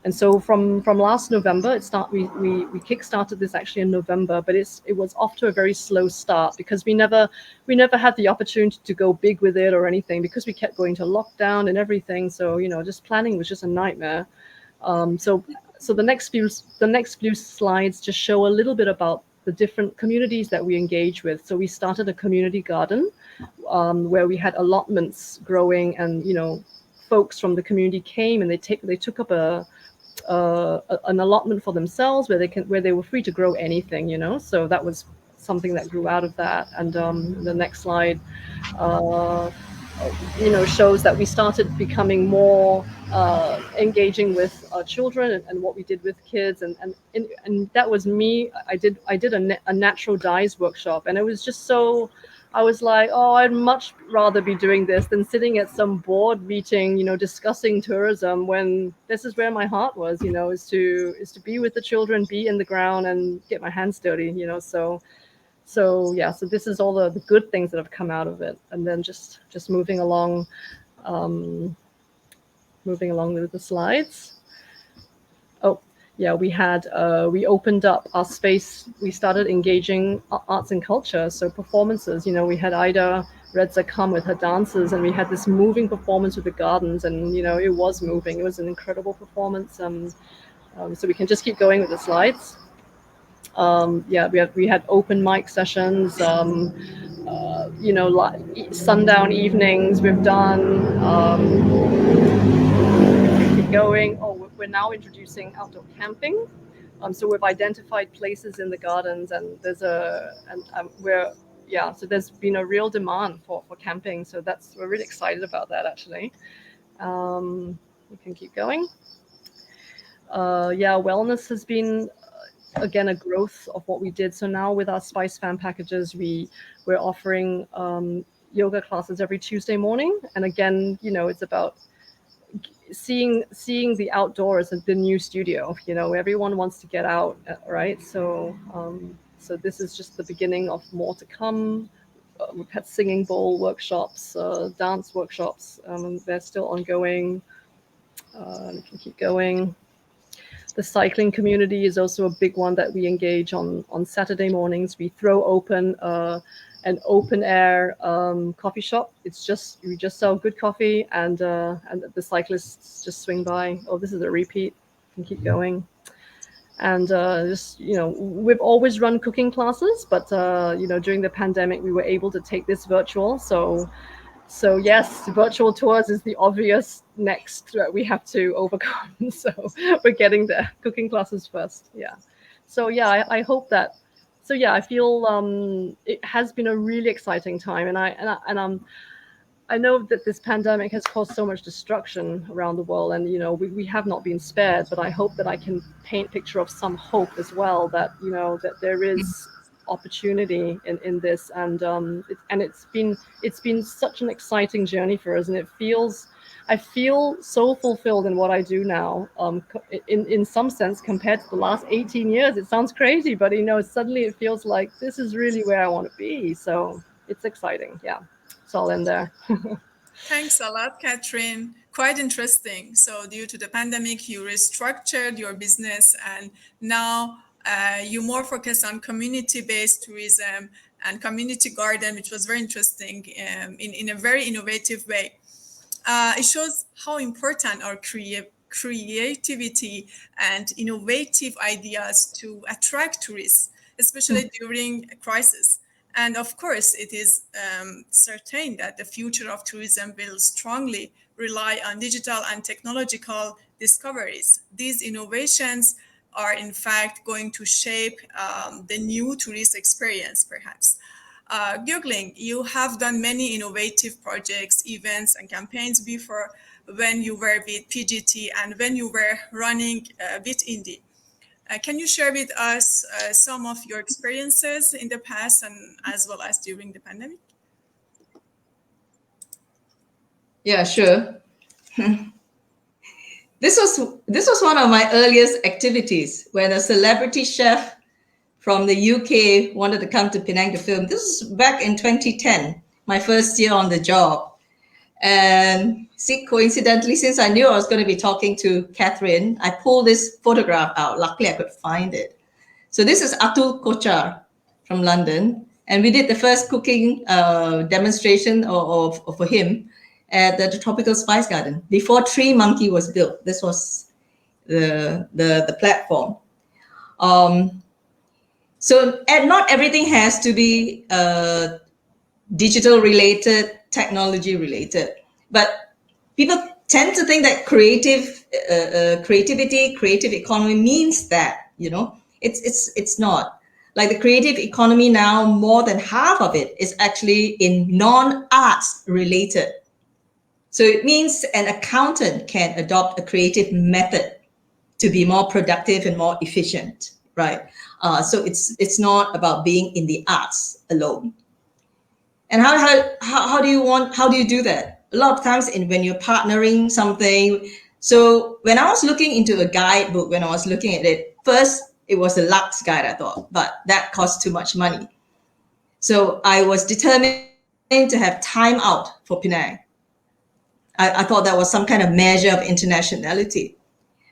so from last November, we kickstarted this actually in November, but it was off to a very slow start because we never had the opportunity to go big with it or anything, because we kept going to lockdown and everything. So just planning was just a nightmare. So the next few slides just show a little bit about the different communities that we engage with. So we started a community garden where we had allotments growing, and folks from the community came and they took up an allotment for themselves where they were free to grow anything. So that was something that grew out of that. And the next slide shows that we started becoming more engaging with children and what we did with kids, and that was me. I did a natural dyes workshop, and it was just so, I was like, oh, I'd much rather be doing this than sitting at some board meeting, discussing tourism, when this is where my heart was, is to be with the children, be in the ground and get my hands dirty, So this is all the good things that have come out of it. And then just moving along. moving along with the slides. Oh, yeah, we opened up our space. We started engaging arts and culture, so performances. We had Ida Redza come with her dancers, and we had this moving performance with the gardens, and it was moving. It was an incredible performance. So we can just keep going with the slides. Yeah, we had open mic sessions. Like sundown evenings we've done. Keep going. Oh, we're now introducing outdoor camping. So we've identified places in the gardens, and so there's been a real demand for camping. So we're really excited about that, actually. We can keep going. Wellness has been again a growth of what we did. So now with our Spice Fan packages, we're offering yoga classes every Tuesday morning, and again, it's about seeing the outdoors as the new studio. Everyone wants to get out, right? So this is just the beginning of more to come. We've had singing bowl workshops, dance workshops. They're still ongoing. We can keep going. The cycling community is also a big one that we engage on Saturday mornings. We throw open an open air coffee shop. We just sell good coffee, and the cyclists just swing by. Oh, this is a repeat. Can keep going. And we've always run cooking classes, but during the pandemic we were able to take this virtual. So yes, virtual tours is the obvious next that we have to overcome. So we're getting there. Cooking classes first. Yeah. So yeah, I hope that. So yeah, I feel it has been a really exciting time, and I know that this pandemic has caused so much destruction around the world, and we have not been spared. But I hope that I can paint a picture of some hope as well. That that there is opportunity in this, and it's been such an exciting journey for us, and I feel so fulfilled in what I do now. In some sense, compared to the last 18 years, it sounds crazy, but suddenly it feels like this is really where I want to be. So it's exciting. Yeah, so I'll end there. Thanks a lot, Katharine. Quite interesting. So due to the pandemic, you restructured your business, and now you more focus on community-based tourism and community garden, which was very interesting in a very innovative way. It shows how important our creativity and innovative ideas to attract tourists, especially during a crisis. And of course, it is certain that the future of tourism will strongly rely on digital and technological discoveries. These innovations are in fact going to shape the new tourist experience, perhaps. Geok, you have done many innovative projects, events, and campaigns before when you were with PGT and when you were running with Indie. Can you share with us some of your experiences in the past and as well as during the pandemic? Yeah, sure. This was one of my earliest activities when a celebrity chef from the UK wanted to come to Penang to film. This was back in 2010, my first year on the job. And coincidentally, since I knew I was going to be talking to Katharine, I pulled this photograph out. Luckily, I could find it. So this is Atul Kochar from London. And we did the first cooking demonstration for him at the Tropical Spice Garden before Tree Monkey was built. This was the platform. And not everything has to be digital related, technology related, but people tend to think that creative economy means that, it's not. Like the creative economy now, more than half of it is actually in non-arts related. So it means an accountant can adopt a creative method to be more productive and more efficient, right? So it's not about being in the arts alone. And how do you do that? A lot of times when you're partnering something. So when I was looking into a guidebook, when I was looking at it, first it was a Lux guide, I thought, but that cost too much money. So I was determined to have time out for Penang. I thought that was some kind of measure of internationality.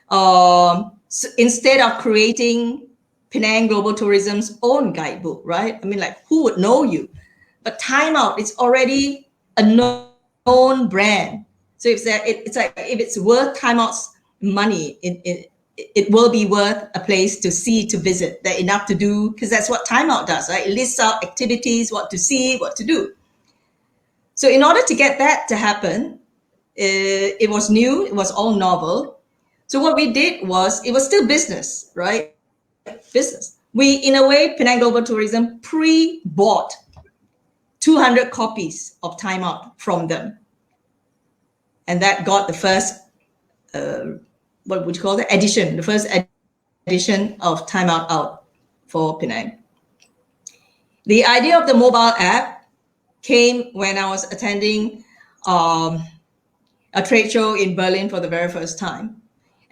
So instead of creating Penang Global Tourism's own guidebook, right? I mean, like, who would know you? But Time Out, it's already a known brand. So it's like if it's worth Time Out's money, it will be worth a place to see, to visit. They're enough to do, because that's what Time Out does, right? It lists out activities, what to see, what to do. So in order to get that to happen, it was new, it was all novel. So what we did was, it was still business, right? Business. We, in a way, Penang Global Tourism pre-bought 200 copies of Time Out from them. And that got the first, what would you call it, edition, the first edition of Time Out for Penang. The idea of the mobile app came when I was attending a trade show in Berlin for the very first time.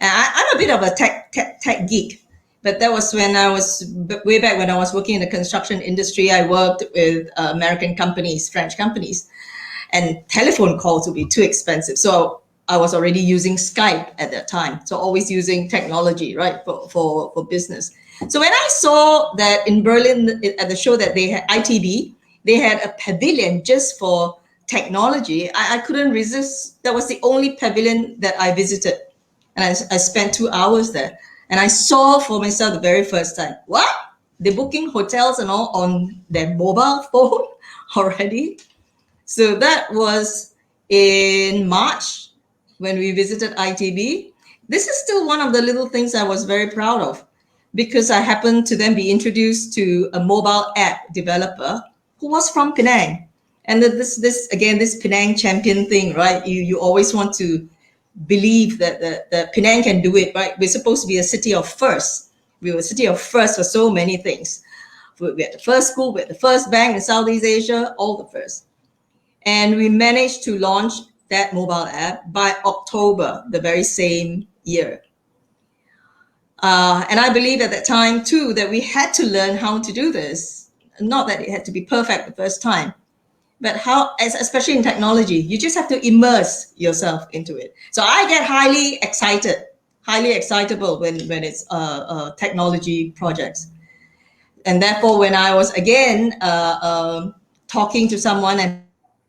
And I'm a bit of a tech geek, but that was when I was way back when I was working in the construction industry. I worked with American companies, French companies, and telephone calls would be too expensive. So I was already using Skype at that time. So always using technology, right, for business. So when I saw that in Berlin at the show that they had, ITB, they had a pavilion just for technology, I couldn't resist. That was the only pavilion that I visited. And I spent 2 hours there. And I saw for myself the very first time, what? They're booking hotels and all on their mobile phone already? So that was in March when we visited ITB. This is still one of the little things I was very proud of, because I happened to then be introduced to a mobile app developer who was from Penang. And this Penang champion thing, right? You always want to believe that the Penang can do it, right? We're supposed to be a city of first. We were a city of first for so many things. We had the first school, we had the first bank in Southeast Asia, all the first. And we managed to launch that mobile app by October, the very same year. And I believe at that time too, that we had to learn how to do this. Not that it had to be perfect the first time, but how, especially in technology, you just have to immerse yourself into it. So I get highly excitable when it's technology projects. And therefore, when I was again talking to someone and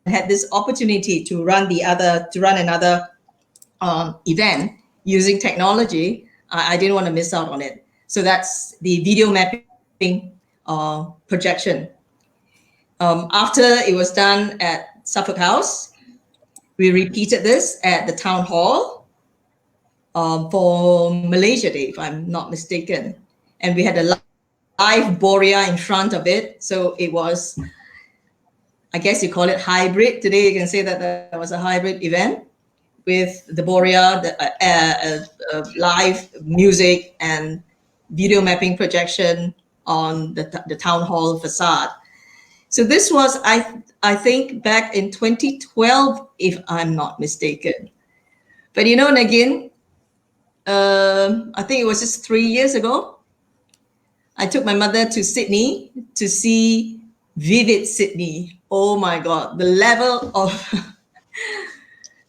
had this opportunity to run another event using technology, I didn't want to miss out on it. So that's the video mapping projection. After it was done at Suffolk House, we repeated this at the town hall for Malaysia Day, if I'm not mistaken. And we had a live Borea in front of it. So it was, I guess you call it hybrid. Today you can say that that was a hybrid event with the Borea, the live music and video mapping projection on the town hall facade. So this was, I think, back in 2012, if I'm not mistaken. But you know, Negin, I think it was just 3 years ago, I took my mother to Sydney to see Vivid Sydney. Oh my God, the level of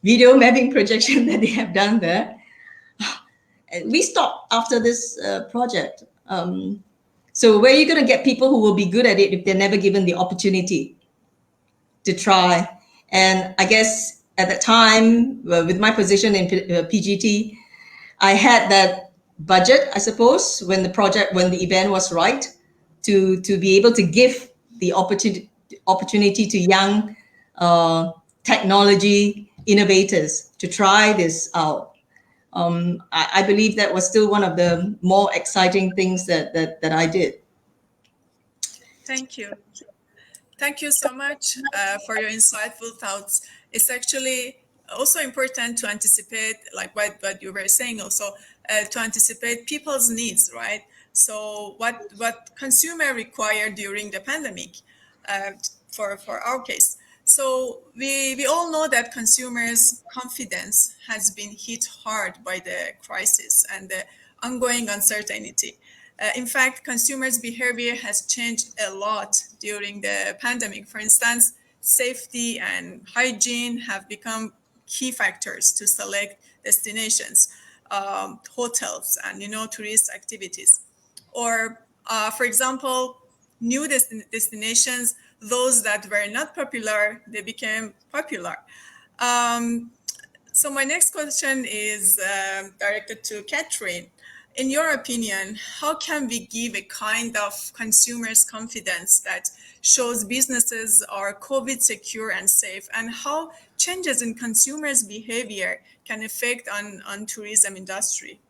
video mapping projection that they have done there. We stopped after this project. So where are you going to get people who will be good at it if they're never given the opportunity to try? And I guess at that time, with my position in PGT, I had that budget, I suppose, when the event was right, to be able to give the opportunity to young technology innovators to try this out. I believe that was still one of the more exciting things that I did. Thank you. Thank you so much for your insightful thoughts. It's actually also important to anticipate, like what you were saying also, to anticipate people's needs, right? So what consumer require during the pandemic, for our case. So we all know that consumers' confidence has been hit hard by the crisis and the ongoing uncertainty. In fact, consumers' behavior has changed a lot during the pandemic. For instance, safety and hygiene have become key factors to select destinations, hotels, and tourist activities. Or, for example, new destinations, those that were not popular, they became popular. So my next question is directed to Katharine. In your opinion, how can we give a kind of consumer's confidence that shows businesses are COVID secure and safe, and how changes in consumers' behavior can affect on tourism industry?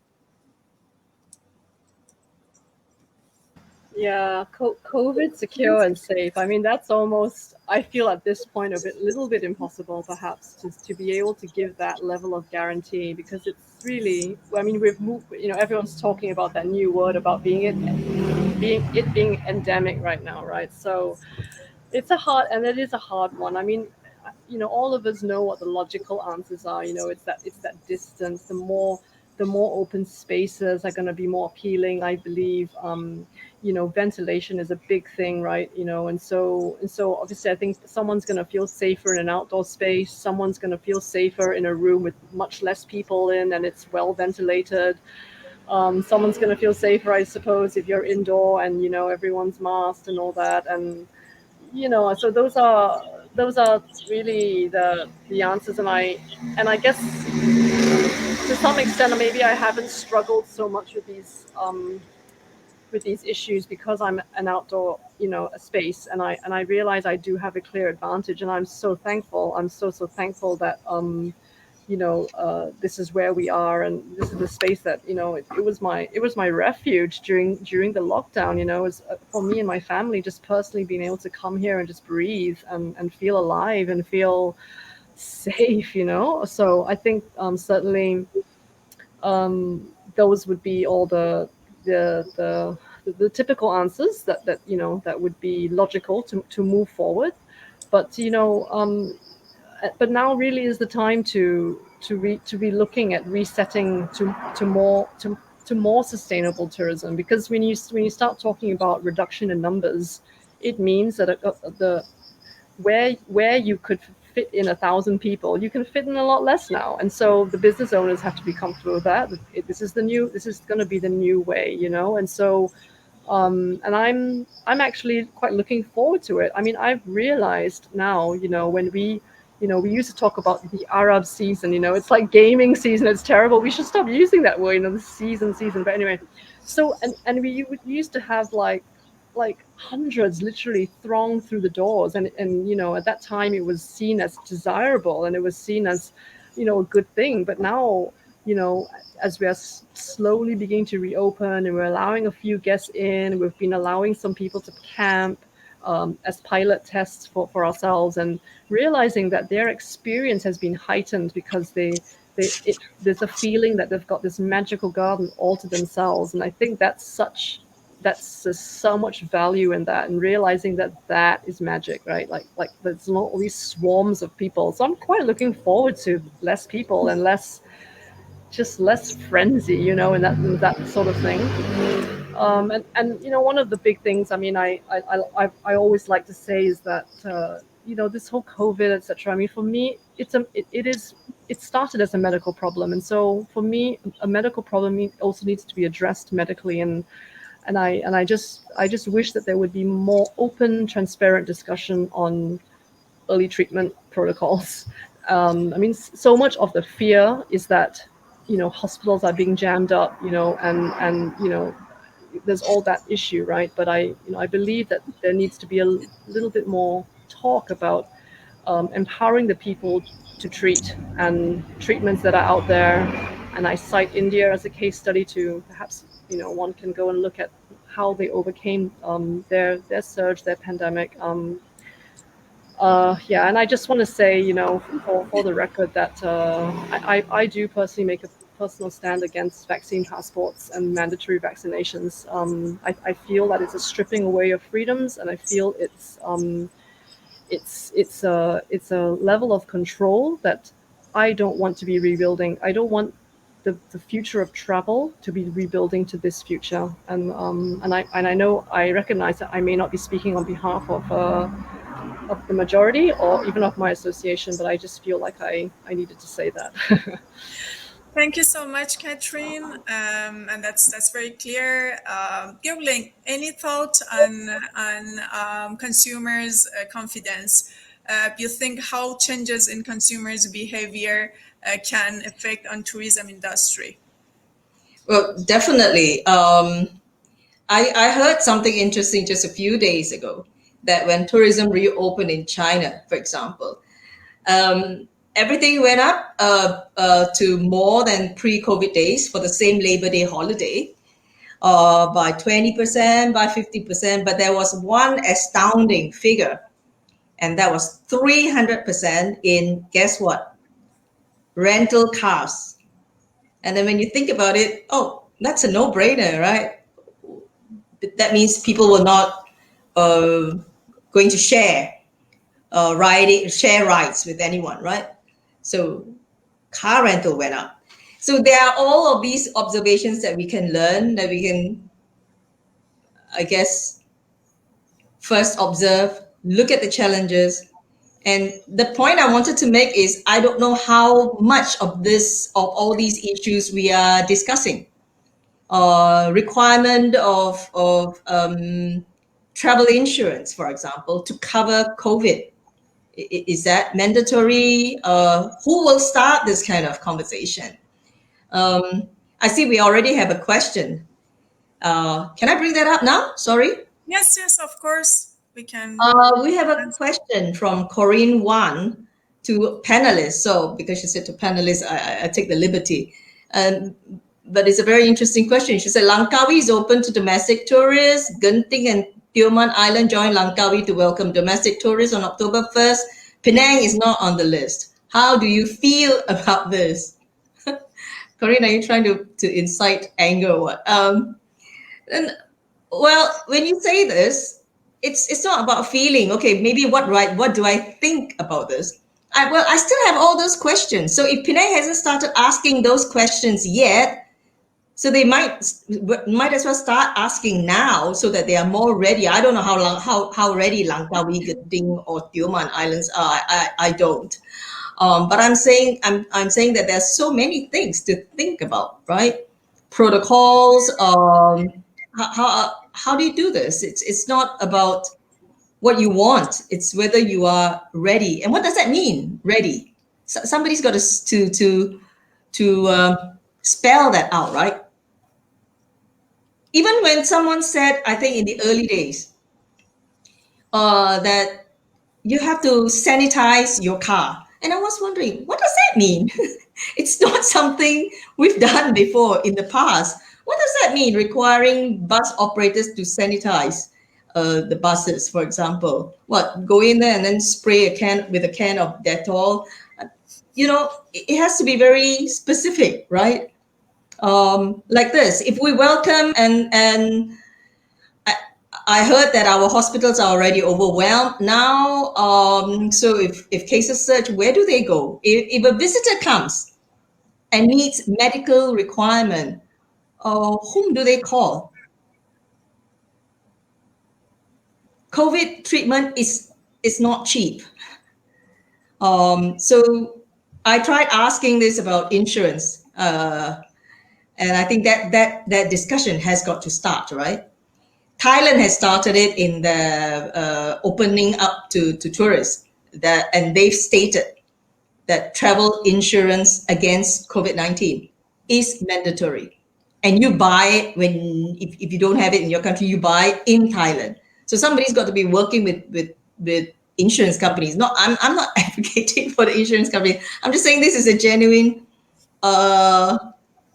Yeah, COVID secure and safe. I mean, that's almost, I feel at this point, little bit impossible, perhaps, to be able to give that level of guarantee, because it's really, I mean, we've moved, everyone's talking about that new word about being endemic right now, right? So it is a hard one. I mean, all of us know what the logical answers are. It's that distance. The more open spaces are going to be more appealing, I believe. Ventilation is a big thing, right? And so obviously I think someone's going to feel safer in an outdoor space. Someone's going to feel safer in a room with much less people in and it's well ventilated. Someone's going to feel safer, I suppose, if you're indoor and everyone's masked and all that. And so those are really the answers. And I guess to some extent maybe I haven't struggled so much with these issues because I'm an outdoor a space, and I realize I do have a clear advantage, and I'm so thankful. I'm so thankful that this is where we are, and this is the space that it was my refuge during the lockdown. It was for me and my family, just personally being able to come here and just breathe and feel alive and feel safe. So I think certainly those would be all the typical answers that would be logical to move forward. But now really is the time to be looking at resetting to more sustainable tourism, because when you start talking about reduction in numbers, it means that where you could fit in 1,000 people, you can fit in a lot less now, and so the business owners have to be comfortable with that. This is going to be the new way, and so and I'm actually quite looking forward to it. I mean, I've realized now, when we used to talk about the Arab season, it's like gaming season. It's terrible. We should stop using that word, the season. But anyway, so and we used to have like hundreds literally throng through the doors, and at that time it was seen as desirable and it was seen as a good thing. But now, as we are slowly beginning to reopen and we're allowing a few guests in, we've been allowing some people to camp as pilot tests for ourselves, and realizing that their experience has been heightened because there's a feeling that they've got this magical garden all to themselves. And I think there's so much value in that, and realizing that is magic, right? Like there's not all these swarms of people. So I'm quite looking forward to less people and less frenzy, and that sort of thing. And one of the big things, I mean, I always like to say is that this whole COVID, etc. I mean, for me, it started as a medical problem, and so for me, a medical problem also needs to be addressed medically, and I just wish that there would be more open, transparent discussion on early treatment protocols. I mean, so much of the fear is that hospitals are being jammed up, and there's all that issue, right? But I believe that there needs to be a little bit more talk about empowering the people to treat, and treatments that are out there. And I cite India as a case study to perhaps one can go and look at how they overcame their surge, their pandemic. And I just want to say, for the record, that I do personally make a personal stand against vaccine passports and mandatory vaccinations. I feel that it's a stripping away of freedoms, and I feel it's a level of control that I don't want to be rebuilding. I don't want the future of travel to be rebuilding to this future. And I know, I recognize that I may not be speaking on behalf the majority or even of my association, but I just feel like I needed to say that. Thank you so much, Katharine, and that's very clear. Ling, any thought on consumers' confidence? You think how changes in consumers' behavior can affect on tourism industry? Well, definitely. I heard something interesting just a few days ago that when tourism reopened in China, for example, everything went up to more than pre-COVID days for the same Labor Day holiday by 20%, by 50%. But there was one astounding figure, and that was 300% in, guess what? Rental cars. And then when you think about it, oh, that's a no-brainer, right? That means people were not going to share rides with anyone, right? So car rental went up. So there are all of these observations that we can learn, that we can, I guess, first observe, look at the challenges. And the point I wanted to make is I don't know how much of all these issues we are discussing. Requirement of travel insurance, for example, to cover COVID. Is that mandatory? Who will start this kind of conversation? I see we already have a question. Can I bring that up now? Sorry. Yes, of course, we can. We have a question from Corinne Wan to panelists. So because she said to panelists, I take the liberty. But it's a very interesting question. She said, Langkawi is open to domestic tourists. Genting and Tioman Island joined Langkawi to welcome domestic tourists on October 1st. Penang is not on the list. How do you feel about this? Corinne, are you trying to incite anger or what? Well, when you say this, it's not about feeling, okay, maybe what do I think about this? I still have all those questions. So if Penang hasn't started asking those questions yet, so they might as well start asking now so that they are more ready. I don't know how ready Langkawi, Genting, or Tioman Islands are. I don't. But I'm saying that there's so many things to think about, right? Protocols. How do you do this? It's not about what you want. It's whether you are ready. And what does that mean? Ready. Somebody's got to spell that out, right? Even when someone said, I think in the early days, that you have to sanitize your car. And I was wondering, what does that mean? It's not something we've done before in the past. What does that mean, requiring bus operators to sanitize the buses, for example? What, go in there and then spray a can of Dettol? It has to be very specific, right? Like this, if we welcome and I heard that our hospitals are already overwhelmed now. So if cases surge, where do they go? If a visitor comes and meets medical requirement, whom do they call? COVID treatment is not cheap. So I tried asking this about insurance, and I think that discussion has got to start, right? Thailand has started it in the opening up to tourists, and they've stated that travel insurance against COVID-19 is mandatory. And you buy it if you don't have it in your country, you buy in Thailand. So somebody's got to be working with insurance companies. I'm not advocating for the insurance company. I'm just saying this is a genuine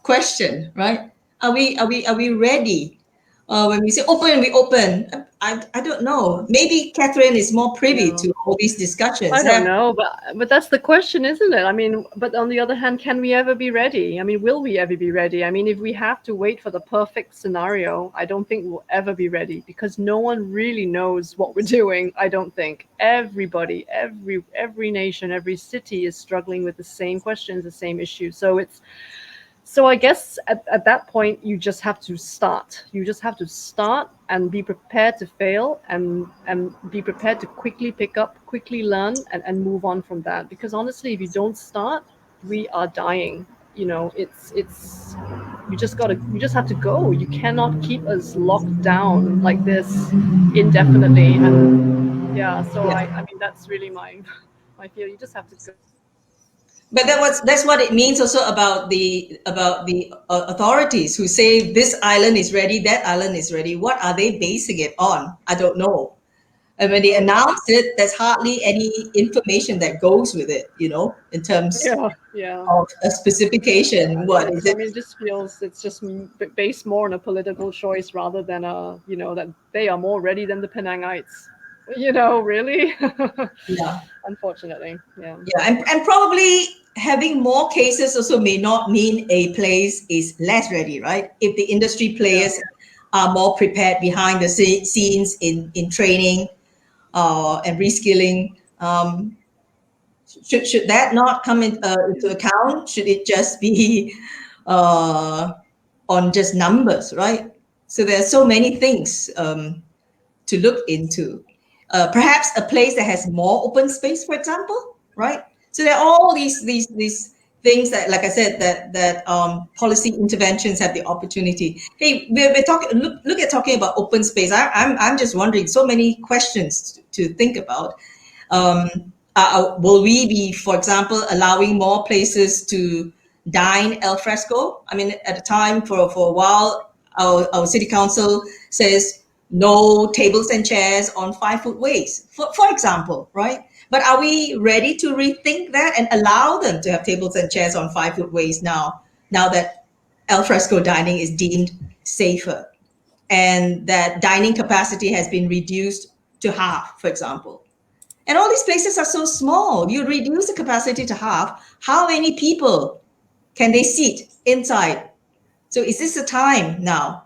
question, right? Are we ready? When we say open, we open. I don't know. Maybe Katharine is more privy to all these discussions. I don't know, but that's the question, isn't it? I mean, but on the other hand, can we ever be ready? I mean, will we ever be ready? I mean, if we have to wait for the perfect scenario, I don't think we'll ever be ready because no one really knows what we're doing. I don't think everybody, every nation, every city is struggling with the same questions, the same issues. So I guess at that point, you just have to start. You just have to start and be prepared to fail and be prepared to quickly pick up, quickly learn, and move on from that. Because honestly, if you don't start, we are dying. It's you just have to go. You cannot keep us locked down like this indefinitely. And yeah, so Yeah. I mean that's really my fear. You just have to go. But that's what it means also about the authorities who say this island is ready, that island is ready. What are they basing it on? I don't know. And when they announce it, there's hardly any information that goes with it, in terms Yeah. of a specification. What is I it? mean, it just feels it's just based more on a political choice rather than that they are more ready than the Penangites. Really. Yeah. Unfortunately, yeah. Yeah, and probably having more cases also may not mean a place is less ready, right? If the industry players are more prepared behind the scenes in training and reskilling, should that not come into account? Should it just be on just numbers, right? So there are so many things to look into. Perhaps a place that has more open space, for example, right? So there are all these things that, like I said, that policy interventions have the opportunity. Hey, we're talking. Look at talking about open space. I'm just wondering. So many questions to think about. Will we be, for example, allowing more places to dine al fresco? I mean, at the time, for a while, our city council says no tables and chairs on 5-foot ways, for example, right? But are we ready to rethink that and allow them to have tables and chairs on 5-foot ways now that al fresco dining is deemed safer and that dining capacity has been reduced to half, for example? And all these places are so small. You reduce the capacity to half. How many people can they seat inside? So is this the time now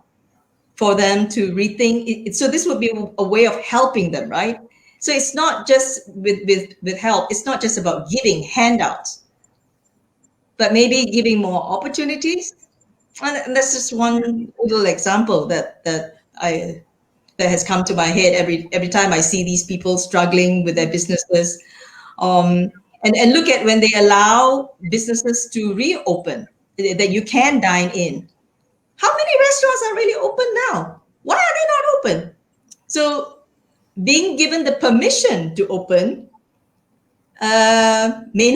for them to rethink it? So this would be a way of helping them, right? So it's not just with help. It's not just about giving handouts, but maybe giving more opportunities. And that's just one little example that has come to my head every time I see these people struggling with their businesses. And look at when they allow businesses to reopen, that you can dine in. How many restaurants are really open now? Why are they not open? So being given the permission to open may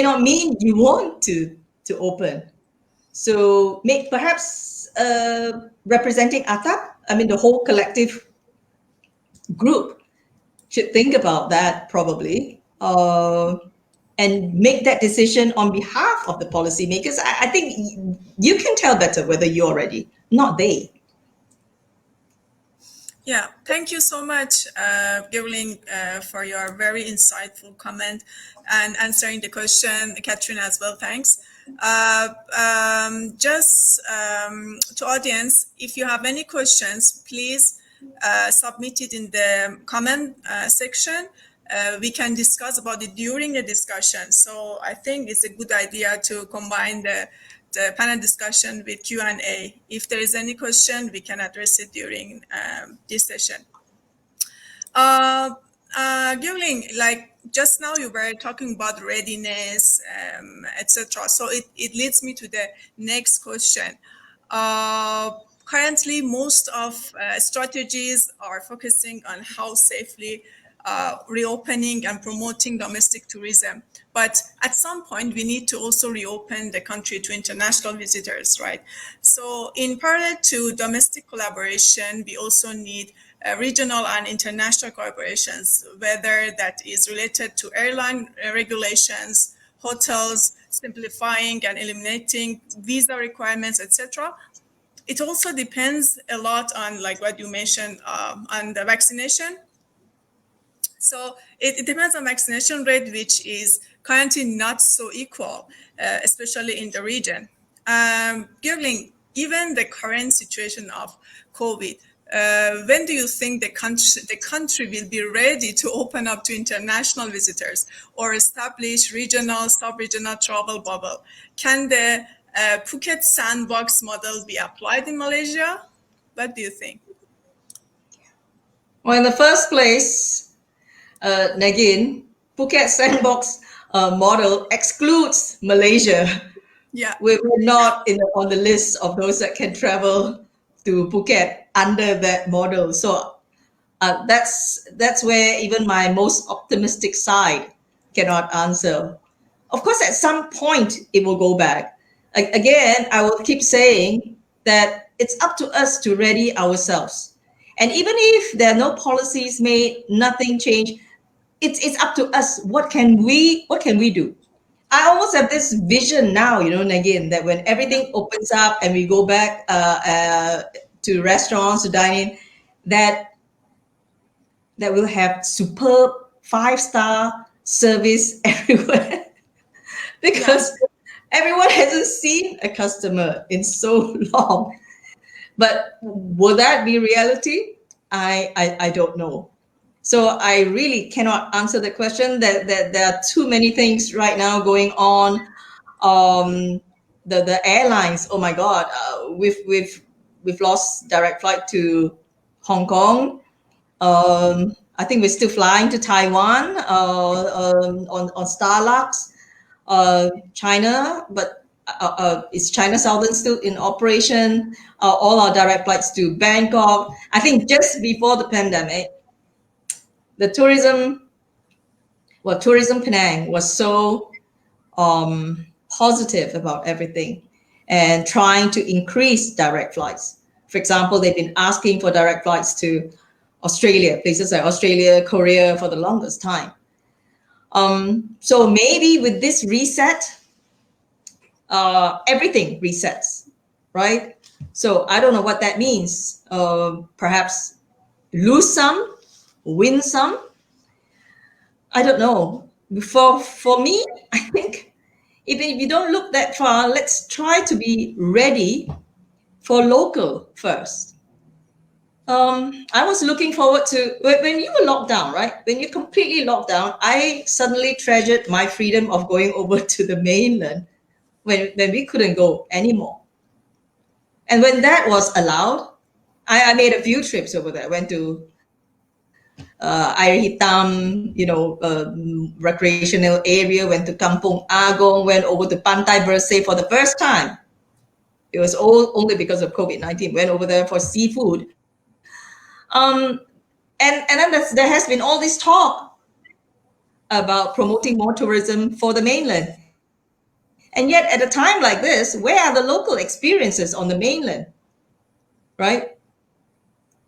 not mean you want to open. So perhaps representing ATAP, I mean the whole collective group should think about that probably, and make that decision on behalf of the policymakers. I think you can tell better whether you're ready, not they. Yeah, thank you so much, Ling, for your very insightful comment and answering the question. Katharine as well, thanks. Just to audience, if you have any questions, please submit it in the comment section. We can discuss about it during the discussion. So I think it's a good idea to combine the panel discussion with Q&A. If there is any question, we can address it during this session. Ling, like just now you were talking about readiness, etc. So it leads me to the next question. Currently, most of strategies are focusing on how safely reopening and promoting domestic tourism. But at some point, we need to also reopen the country to international visitors, right? So in parallel to domestic collaboration, we also need regional and international collaborations, whether that is related to airline regulations, hotels, simplifying and eliminating visa requirements, etc. It also depends a lot on, like what you mentioned, on the vaccination. So it depends on vaccination rate, which is currently not so equal, especially in the region. Ling, given the current situation of COVID, when do you think the country will be ready to open up to international visitors or establish regional, sub-regional travel bubble? Can the Phuket sandbox model be applied in Malaysia? What do you think? Well, in the first place, Negin, Phuket Sandbox model excludes Malaysia. Yeah. We're not on the list of those that can travel to Phuket under that model. So that's where even my most optimistic side cannot answer. Of course, at some point it will go back. Again, I will keep saying that it's up to us to ready ourselves. And even if there are no policies made, nothing changed, it's up to us. What can we do? I almost have this vision now, Negin, that when everything opens up and we go back to restaurants to dine in, that we'll have superb 5-star service everywhere because everyone hasn't seen a customer in so long. But will that be reality? I don't know. So I really cannot answer the question. That there are too many things right now going on. The airlines. Oh my God, we've lost direct flight to Hong Kong. I think we're still flying to Taiwan on Starlux. China, but is China Southern still in operation? All our direct flights to Bangkok. I think just before the pandemic, the tourism Penang was so positive about everything and trying to increase direct flights. For example, they've been asking for direct flights to Australia, places like Australia, Korea for the longest time. So maybe with this reset, everything resets, right? So I don't know what that means. Perhaps lose some, win some. I don't know. For me, I think even if you don't look that far, let's try to be ready for local first. I was looking forward to when you were locked down, right? When you completely locked down, I suddenly treasured my freedom of going over to the mainland when we couldn't go anymore. And when that was allowed, I made a few trips over there. Went to Air Hitam, recreational area, went to Kampung Agong, went over to Pantai Bersih for the first time. It was all only because of COVID-19. Went over there for seafood. And then there has been all this talk about promoting more tourism for the mainland. And yet at a time like this, where are the local experiences on the mainland, right?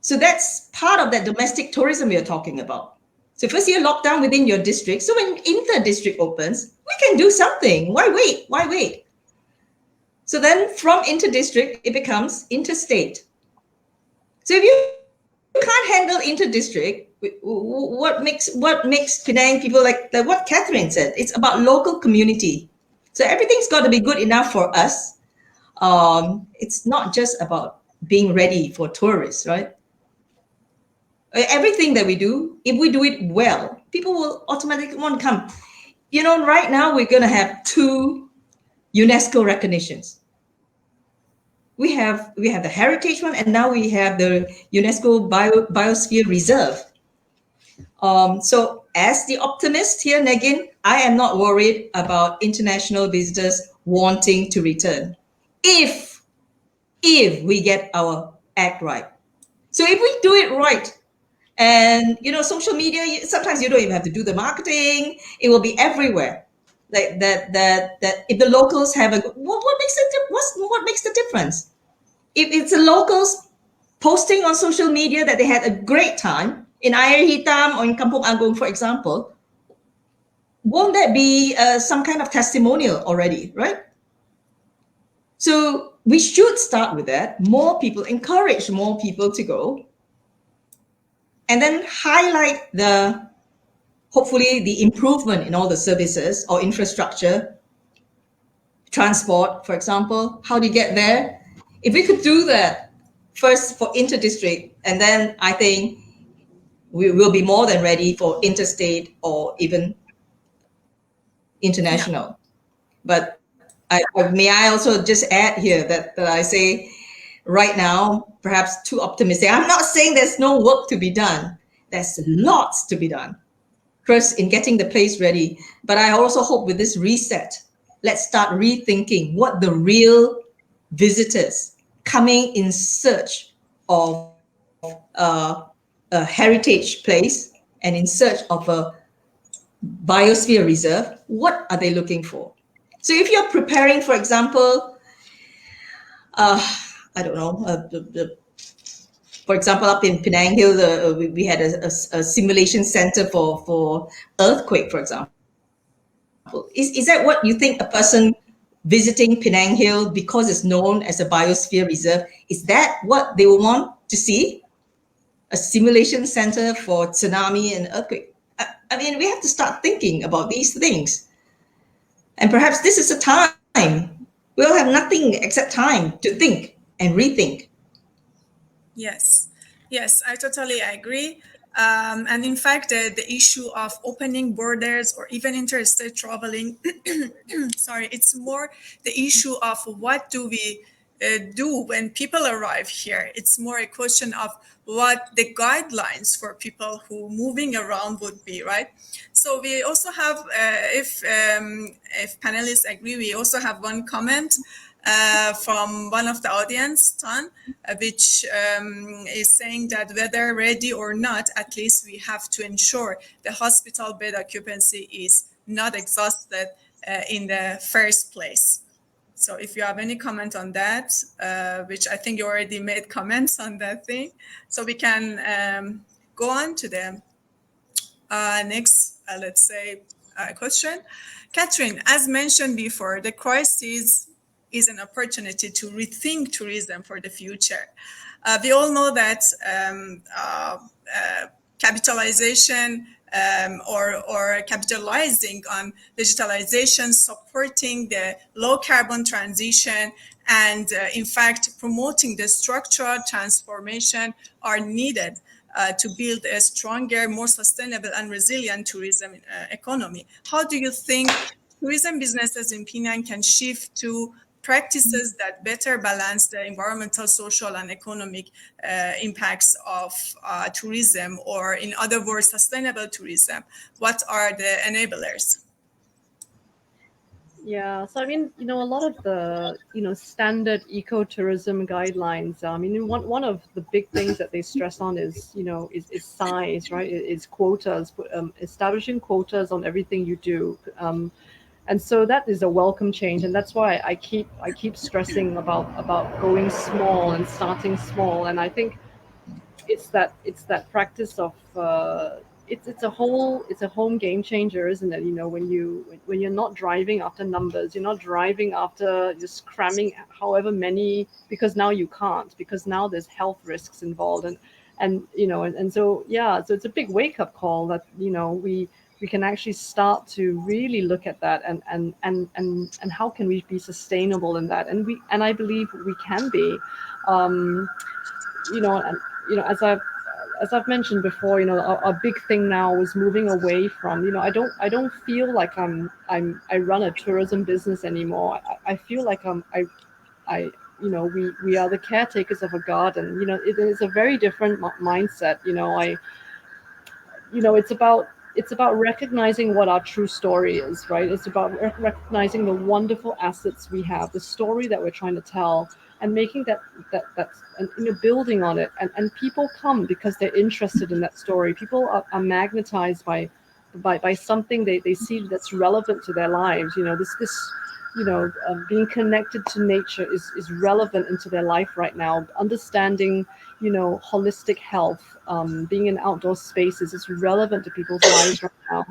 So that's part of that domestic tourism we are talking about. So first you're locked down within your district. So when inter-district opens, we can do something. Why wait? So then from inter-district, it becomes interstate. So if you can't handle inter-district, what makes Penang people like what Katharine said? It's about local community. So everything's got to be good enough for us. It's not just about being ready for tourists, right? Everything that we do, if we do it well, people will automatically want to come. Right now we're going to have 2 UNESCO recognitions. We have the heritage one, and now we have the UNESCO Biosphere Reserve. So as the optimist here, Negin, I am not worried about international visitors wanting to return if we get our act right. So if we do it right, and social media, sometimes you don't even have to do the marketing, it will be everywhere. Like that if the locals have what makes the difference? If it's the locals posting on social media that they had a great time in Air Hitam or in Kampung Agong, for example, won't that be some kind of testimonial already, right? So we should start with that. Encourage more people to go, and then highlight hopefully the improvement in all the services or infrastructure, transport, for example. How do you get there? If we could do that first for inter-district, and then I think we will be more than ready for interstate or even international. But may I also just add here that I say right now, perhaps too optimistic. I'm not saying there's no work to be done. There's lots to be done. First, in getting the place ready. But I also hope with this reset, let's start rethinking what the real visitors coming in search of a heritage place and in search of a biosphere reserve, what are they looking for? So if you're preparing, for example, I don't know, for example, up in Penang Hill, we had a simulation center for earthquake, for example. Is that what you think a person visiting Penang Hill, because it's known as a biosphere reserve, is that what they will want to see? A simulation center for tsunami and earthquake? I mean, we have to start thinking about these things. And perhaps this is a time. We'll have nothing except time to think and rethink. Yes, I totally agree. And in fact, the issue of opening borders or even interstate traveling, sorry, it's more the issue of what do we do when people arrive here. It's more a question of what the guidelines for people who moving around would be, right? So we also have, if panelists agree, we also have one comment from one of the audience, Tan, which is saying that whether ready or not, at least we have to ensure the hospital bed occupancy is not exhausted in the first place. So if you have any comment on that, which I think you already made comments on that thing, so we can go on to the next, let's say, question. Katharine, as mentioned before, the crisis is an opportunity to rethink tourism for the future. We all know that capitalization or capitalizing on digitalization, supporting the low carbon transition, and in fact, promoting the structural transformation are needed to build a stronger, more sustainable and resilient tourism economy. How do you think tourism businesses in Penang can shift to practices that better balance the environmental, social, and economic impacts of tourism, or in other words, sustainable tourism? What are the enablers? Yeah, so I mean, a lot of the, standard ecotourism guidelines. I mean, one of the big things that they stress on is, is size, right? Is quotas, establishing quotas on everything you do. And so that is a welcome change, and that's why I keep stressing about going small and starting small. And I think it's that practice of it's a home game changer, isn't it? When you're not driving after numbers, you're not driving after just cramming however many, because now you can't, because now there's health risks involved, and so so it's a big wake up call that we can actually start to really look at that and how can we be sustainable in that, and I believe we can be. As I've mentioned before, a big thing now is moving away from, I don't feel like I run a tourism business anymore. I feel like we are the caretakers of a garden. It is a very different mindset. It's about recognizing what our true story is, right? It's about recognizing the wonderful assets we have, the story that we're trying to tell, and making that's building on it. And people come because they're interested in that story. People are magnetized by something they see that's relevant to their lives. Being connected to nature is relevant into their life right now. Understanding, holistic health, being in outdoor spaces is relevant to people's lives right now.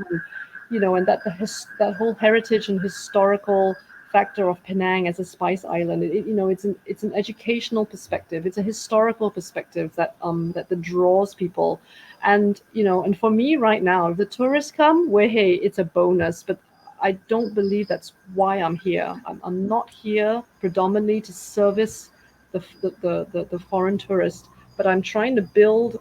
And that whole heritage and historical factor of Penang as a spice island, it's an educational perspective. It's a historical perspective that draws people. And for me right now, if the tourists come, hey, it's a bonus, but I don't believe that's why I'm here. I'm not here predominantly to service the foreign tourist, but I'm trying to build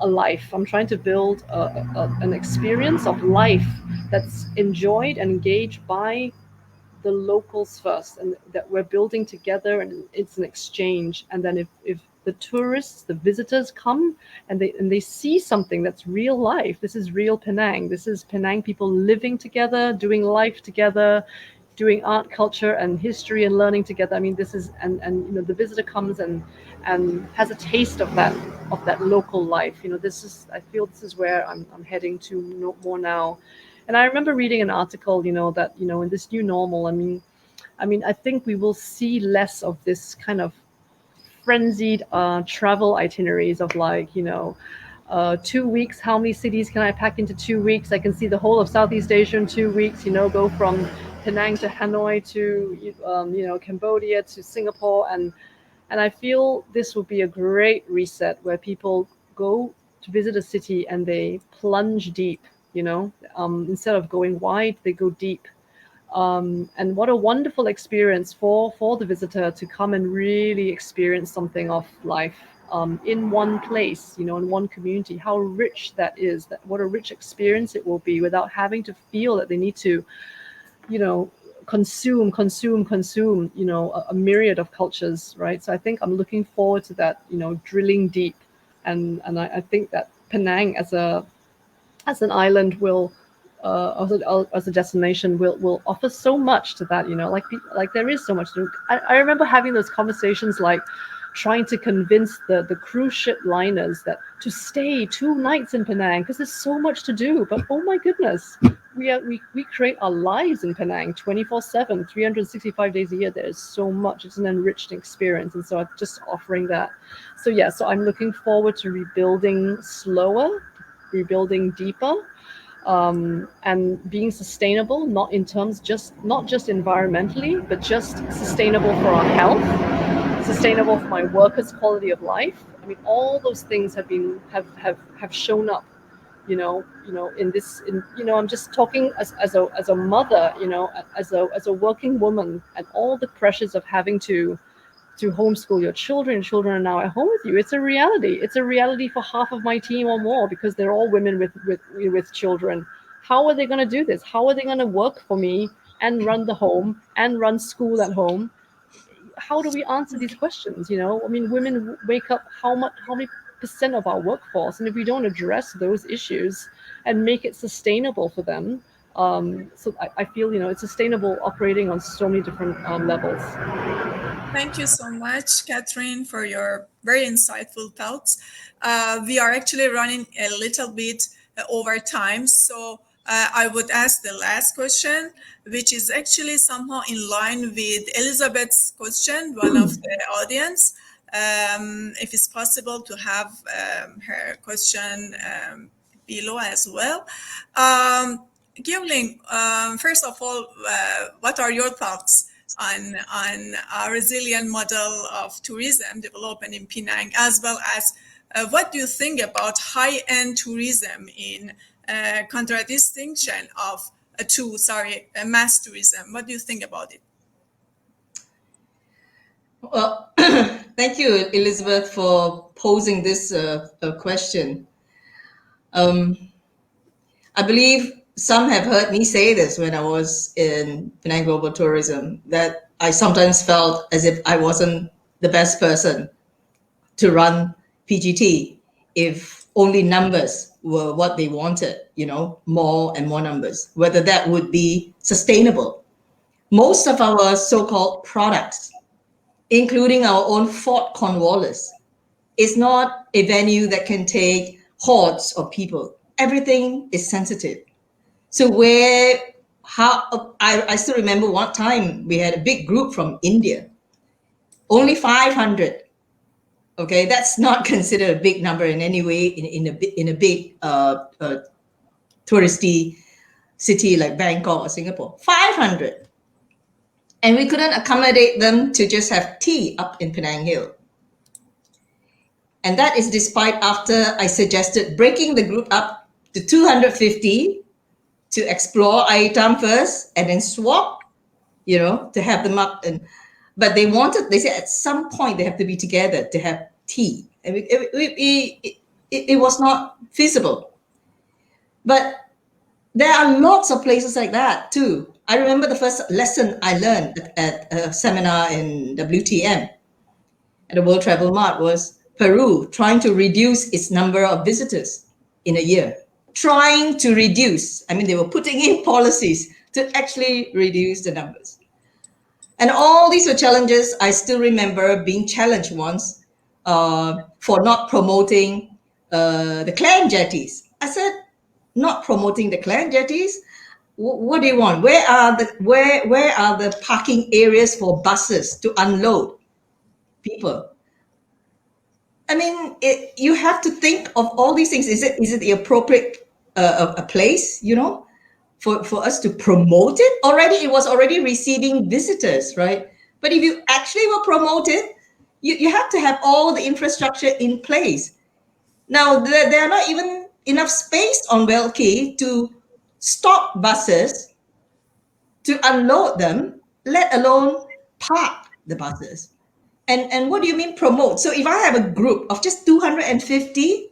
a life. I'm trying to build an experience of life that's enjoyed and engaged by the locals first, and that we're building together, and it's an exchange. And then if the tourists, the visitors come and they see something that's real life, this is real Penang. This is Penang people living together, doing life together, doing art, culture, and history and learning together. I mean, this is and the visitor comes and has a taste of that local life. I feel this is where I'm heading to more now. And I remember reading an article, that in this new normal, I mean, I think we will see less of this kind of frenzied travel itineraries of 2 weeks. How many cities can I pack into 2 weeks? I can see the whole of Southeast Asia in 2 weeks. Go from Penang to Hanoi to Cambodia to Singapore, and I feel this will be a great reset where people go to visit a city and they plunge deep. Instead of going wide, they go deep. And what a wonderful experience for the visitor to come and really experience something of life in one place, in one community. How rich that is! What a rich experience it will be, without having to feel that they need to, consume, a myriad of cultures, right? So I think I'm looking forward to that, drilling deep, and I think that Penang as an island will. As a destination will offer so much to that, like there is so much to do. I remember having those conversations, like trying to convince the cruise ship liners that to stay 2 nights in Penang because there's so much to do. But oh my goodness, we create our lives in Penang 24/7, 365 days a year. There's so much. It's an enriched experience, and so I'm just offering that. So I'm looking forward to rebuilding slower, rebuilding deeper. And being sustainable, not just environmentally, but just sustainable for our health, sustainable for my workers' quality of life. I mean, all those things have shown up, I'm just talking as a mother, as a working woman, and all the pressures of having to homeschool your children. Children are now at home with you. It's a reality. It's a reality for half of my team or more, because they're all women with children. How are they going to do this? How are they going to work for me and run the home and run school at home? How do we answer these questions? Women wake up how many percent of our workforce, and if we don't address those issues and make it sustainable for them, so I feel it's sustainable operating on so many different levels. Thank you so much, Katharine, for your very insightful thoughts. We are actually running a little bit over time, so I would ask the last question, which is actually somehow in line with Elizabeth's question, one of the audience. If it's possible to have her question below as well. Ling, first of all, what are your thoughts on a resilient model of tourism development in Penang, as well as what do you think about high-end tourism in contradistinction of mass tourism? What do you think about it? Well, thank you, Elizabeth, for posing this question. I believe some have heard me say this when I was in Penang Global Tourism, that I sometimes felt as if I wasn't the best person to run PGT if only numbers were what they wanted, more and more numbers, whether that would be sustainable. Most of our so-called products, including our own Fort Cornwallis, is not a venue that can take hordes of people. Everything is sensitive. So I still remember one time we had a big group from India, only 500. Okay, that's not considered a big number in any way in a big touristy city like Bangkok or Singapore. 500. And we couldn't accommodate them to just have tea up in Penang Hill. And that is despite after I suggested breaking the group up to 250 to explore ATAP first and then swap, to have them up. But they said at some point they have to be together to have tea. And it was not feasible. But there are lots of places like that too. I remember the first lesson I learned at a seminar in WTM at the World Travel Mart was Peru trying to reduce its number of visitors in a year. Trying to reduce. I mean, they were putting in policies to actually reduce the numbers. And all these were challenges. I still remember being challenged once for not promoting the clan jetties. I said, not promoting the clan jetties? What do you want? Where are the parking areas for buses to unload people? I mean, you have to think of all these things. Is it the appropriate a place, for us to promote it? It was already receiving visitors, right? But if you actually will promote it, you have to have all the infrastructure in place. Now, there are not even enough space on Vaghefi to stop buses, to unload them, let alone park the buses. And what do you mean promote? So if I have a group of just 250,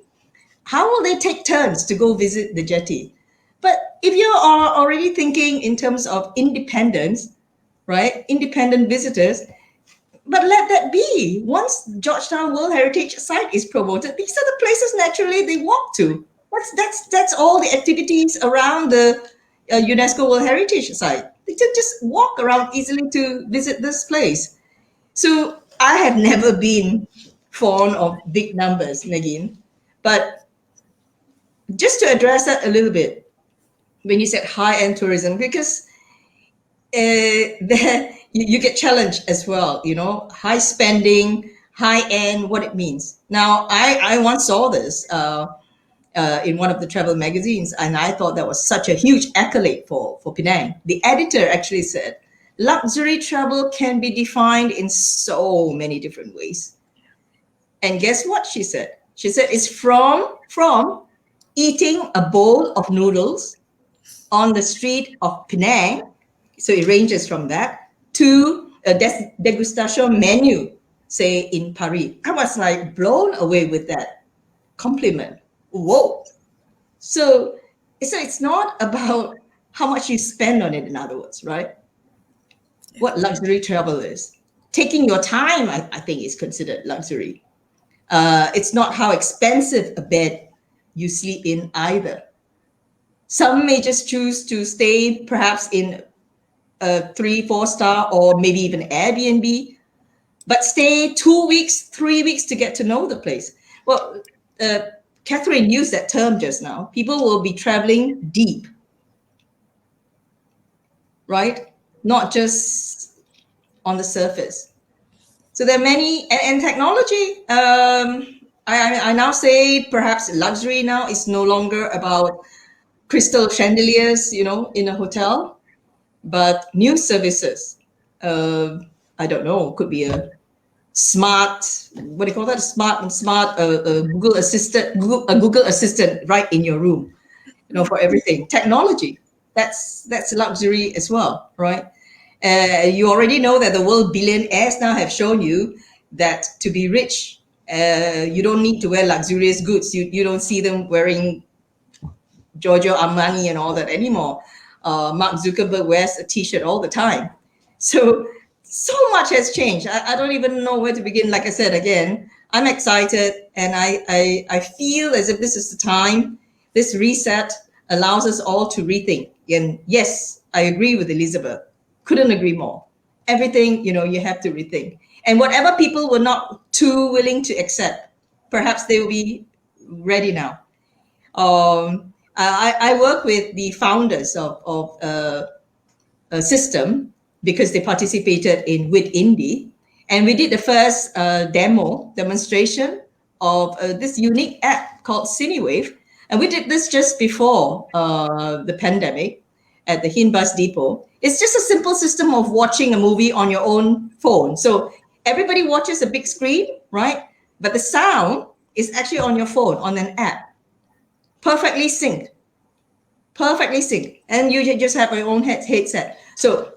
how will they take turns to go visit the jetty? But if you are already thinking in terms of independence, right? Independent visitors, but let that be. Once Georgetown World Heritage Site is promoted, these are the places naturally they walk to. That's all the activities around the UNESCO World Heritage Site. They can just walk around easily to visit this place. So I have never been fond of big numbers, Negin. But just to address that a little bit, when you said high-end tourism, because you get challenged as well, high spending, high-end, what it means. Now, I once saw this in one of the travel magazines, and I thought that was such a huge accolade for Penang. The editor actually said, luxury travel can be defined in so many different ways. And guess what she said? She said it's from eating a bowl of noodles on the street of Penang, so it ranges from that, to a degustation menu, say in Paris. I was like blown away with that compliment. Whoa. So it's not about how much you spend on it, in other words, right? What luxury travel is. Taking your time, I think, is considered luxury. It's not how expensive a bed you sleep in either. Some may just choose to stay perhaps in a 3-4 star or maybe even Airbnb, but stay 2 weeks, 3 weeks to get to know the place. Well, Katharine used that term just now. People will be traveling deep, right? Not just on the surface. So there are many, and technology, I now say perhaps luxury now is no longer about crystal chandeliers, in a hotel, but new services. I don't know, could be a smart, what do you call that? Smart Google Assistant right in your room, for everything. Technology, that's luxury as well, right? You already know that the world billionaires now have shown you that to be rich, you don't need to wear luxurious goods. You don't see them wearing Giorgio Armani and all that anymore. Mark Zuckerberg wears a t-shirt all the time. So much has changed. I don't even know where to begin. Like I said, again, I'm excited, and I feel as if this is the time. This reset allows us all to rethink. And yes, I agree with Elizabeth. Couldn't agree more. Everything, you have to rethink. And whatever people were not too willing to accept, perhaps they will be ready now. I work with the founders of a system because they participated in with Indie, and we did the first demonstration of this unique app called Cinewave, and we did this just before the pandemic at the Hin Bus Depot. It's just a simple system of watching a movie on your own phone. So everybody watches a big screen, right? But the sound is actually on your phone, on an app. Perfectly synced. And you just have your own headset. So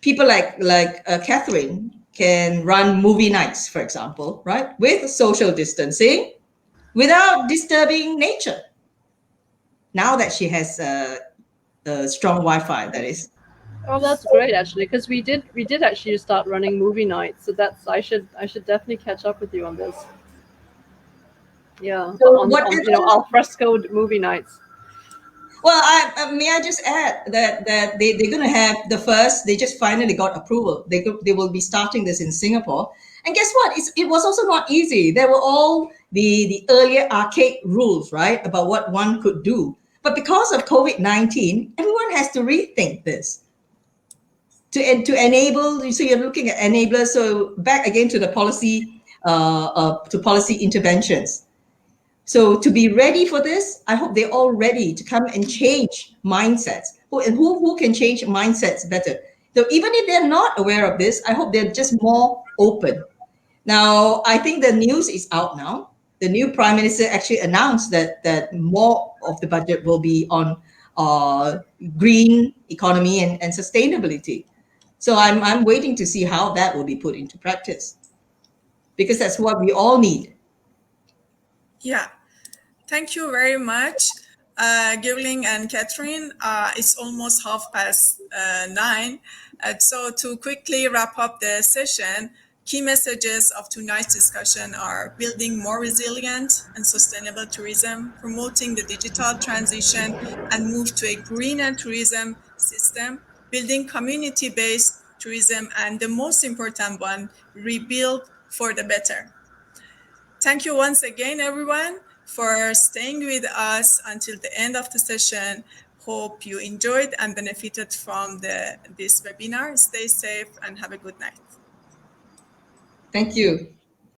people like Katharine can run movie nights, for example, right? With social distancing, without disturbing nature. Now that she has a strong Wi-Fi, that is. Oh, that's great actually, because we did actually start running movie nights. So that's I should definitely catch up with you on this. Yeah, So on whatever. al fresco movie nights. Well, may I just add that they're going to have the first. They just finally got approval. They will be starting this in Singapore. And guess what? It was also not easy. There were all the earlier archaic rules, right, about what one could do. But because of COVID-19, everyone has to rethink this to enable. So you're looking at enablers. So back again to the policy to policy interventions. So to be ready for this, I hope they're all ready to come and change mindsets. Who can change mindsets better? So even if they're not aware of this, I hope they're just more open. Now, I think the news is out now. The new prime minister actually announced that more of the budget will be on green economy and sustainability. So I'm waiting to see how that will be put into practice, because that's what we all need. Yeah. Thank you very much, Ling and Katharine. It's almost 9:30. So to quickly wrap up the session, key messages of tonight's discussion are building more resilient and sustainable tourism, promoting the digital transition and move to a greener tourism system, building community-based tourism, and the most important one, rebuild for the better. Thank you once again, everyone, for staying with us until the end of the session. Hope you enjoyed and benefited from this webinar. Stay safe and have a good night. Thank you.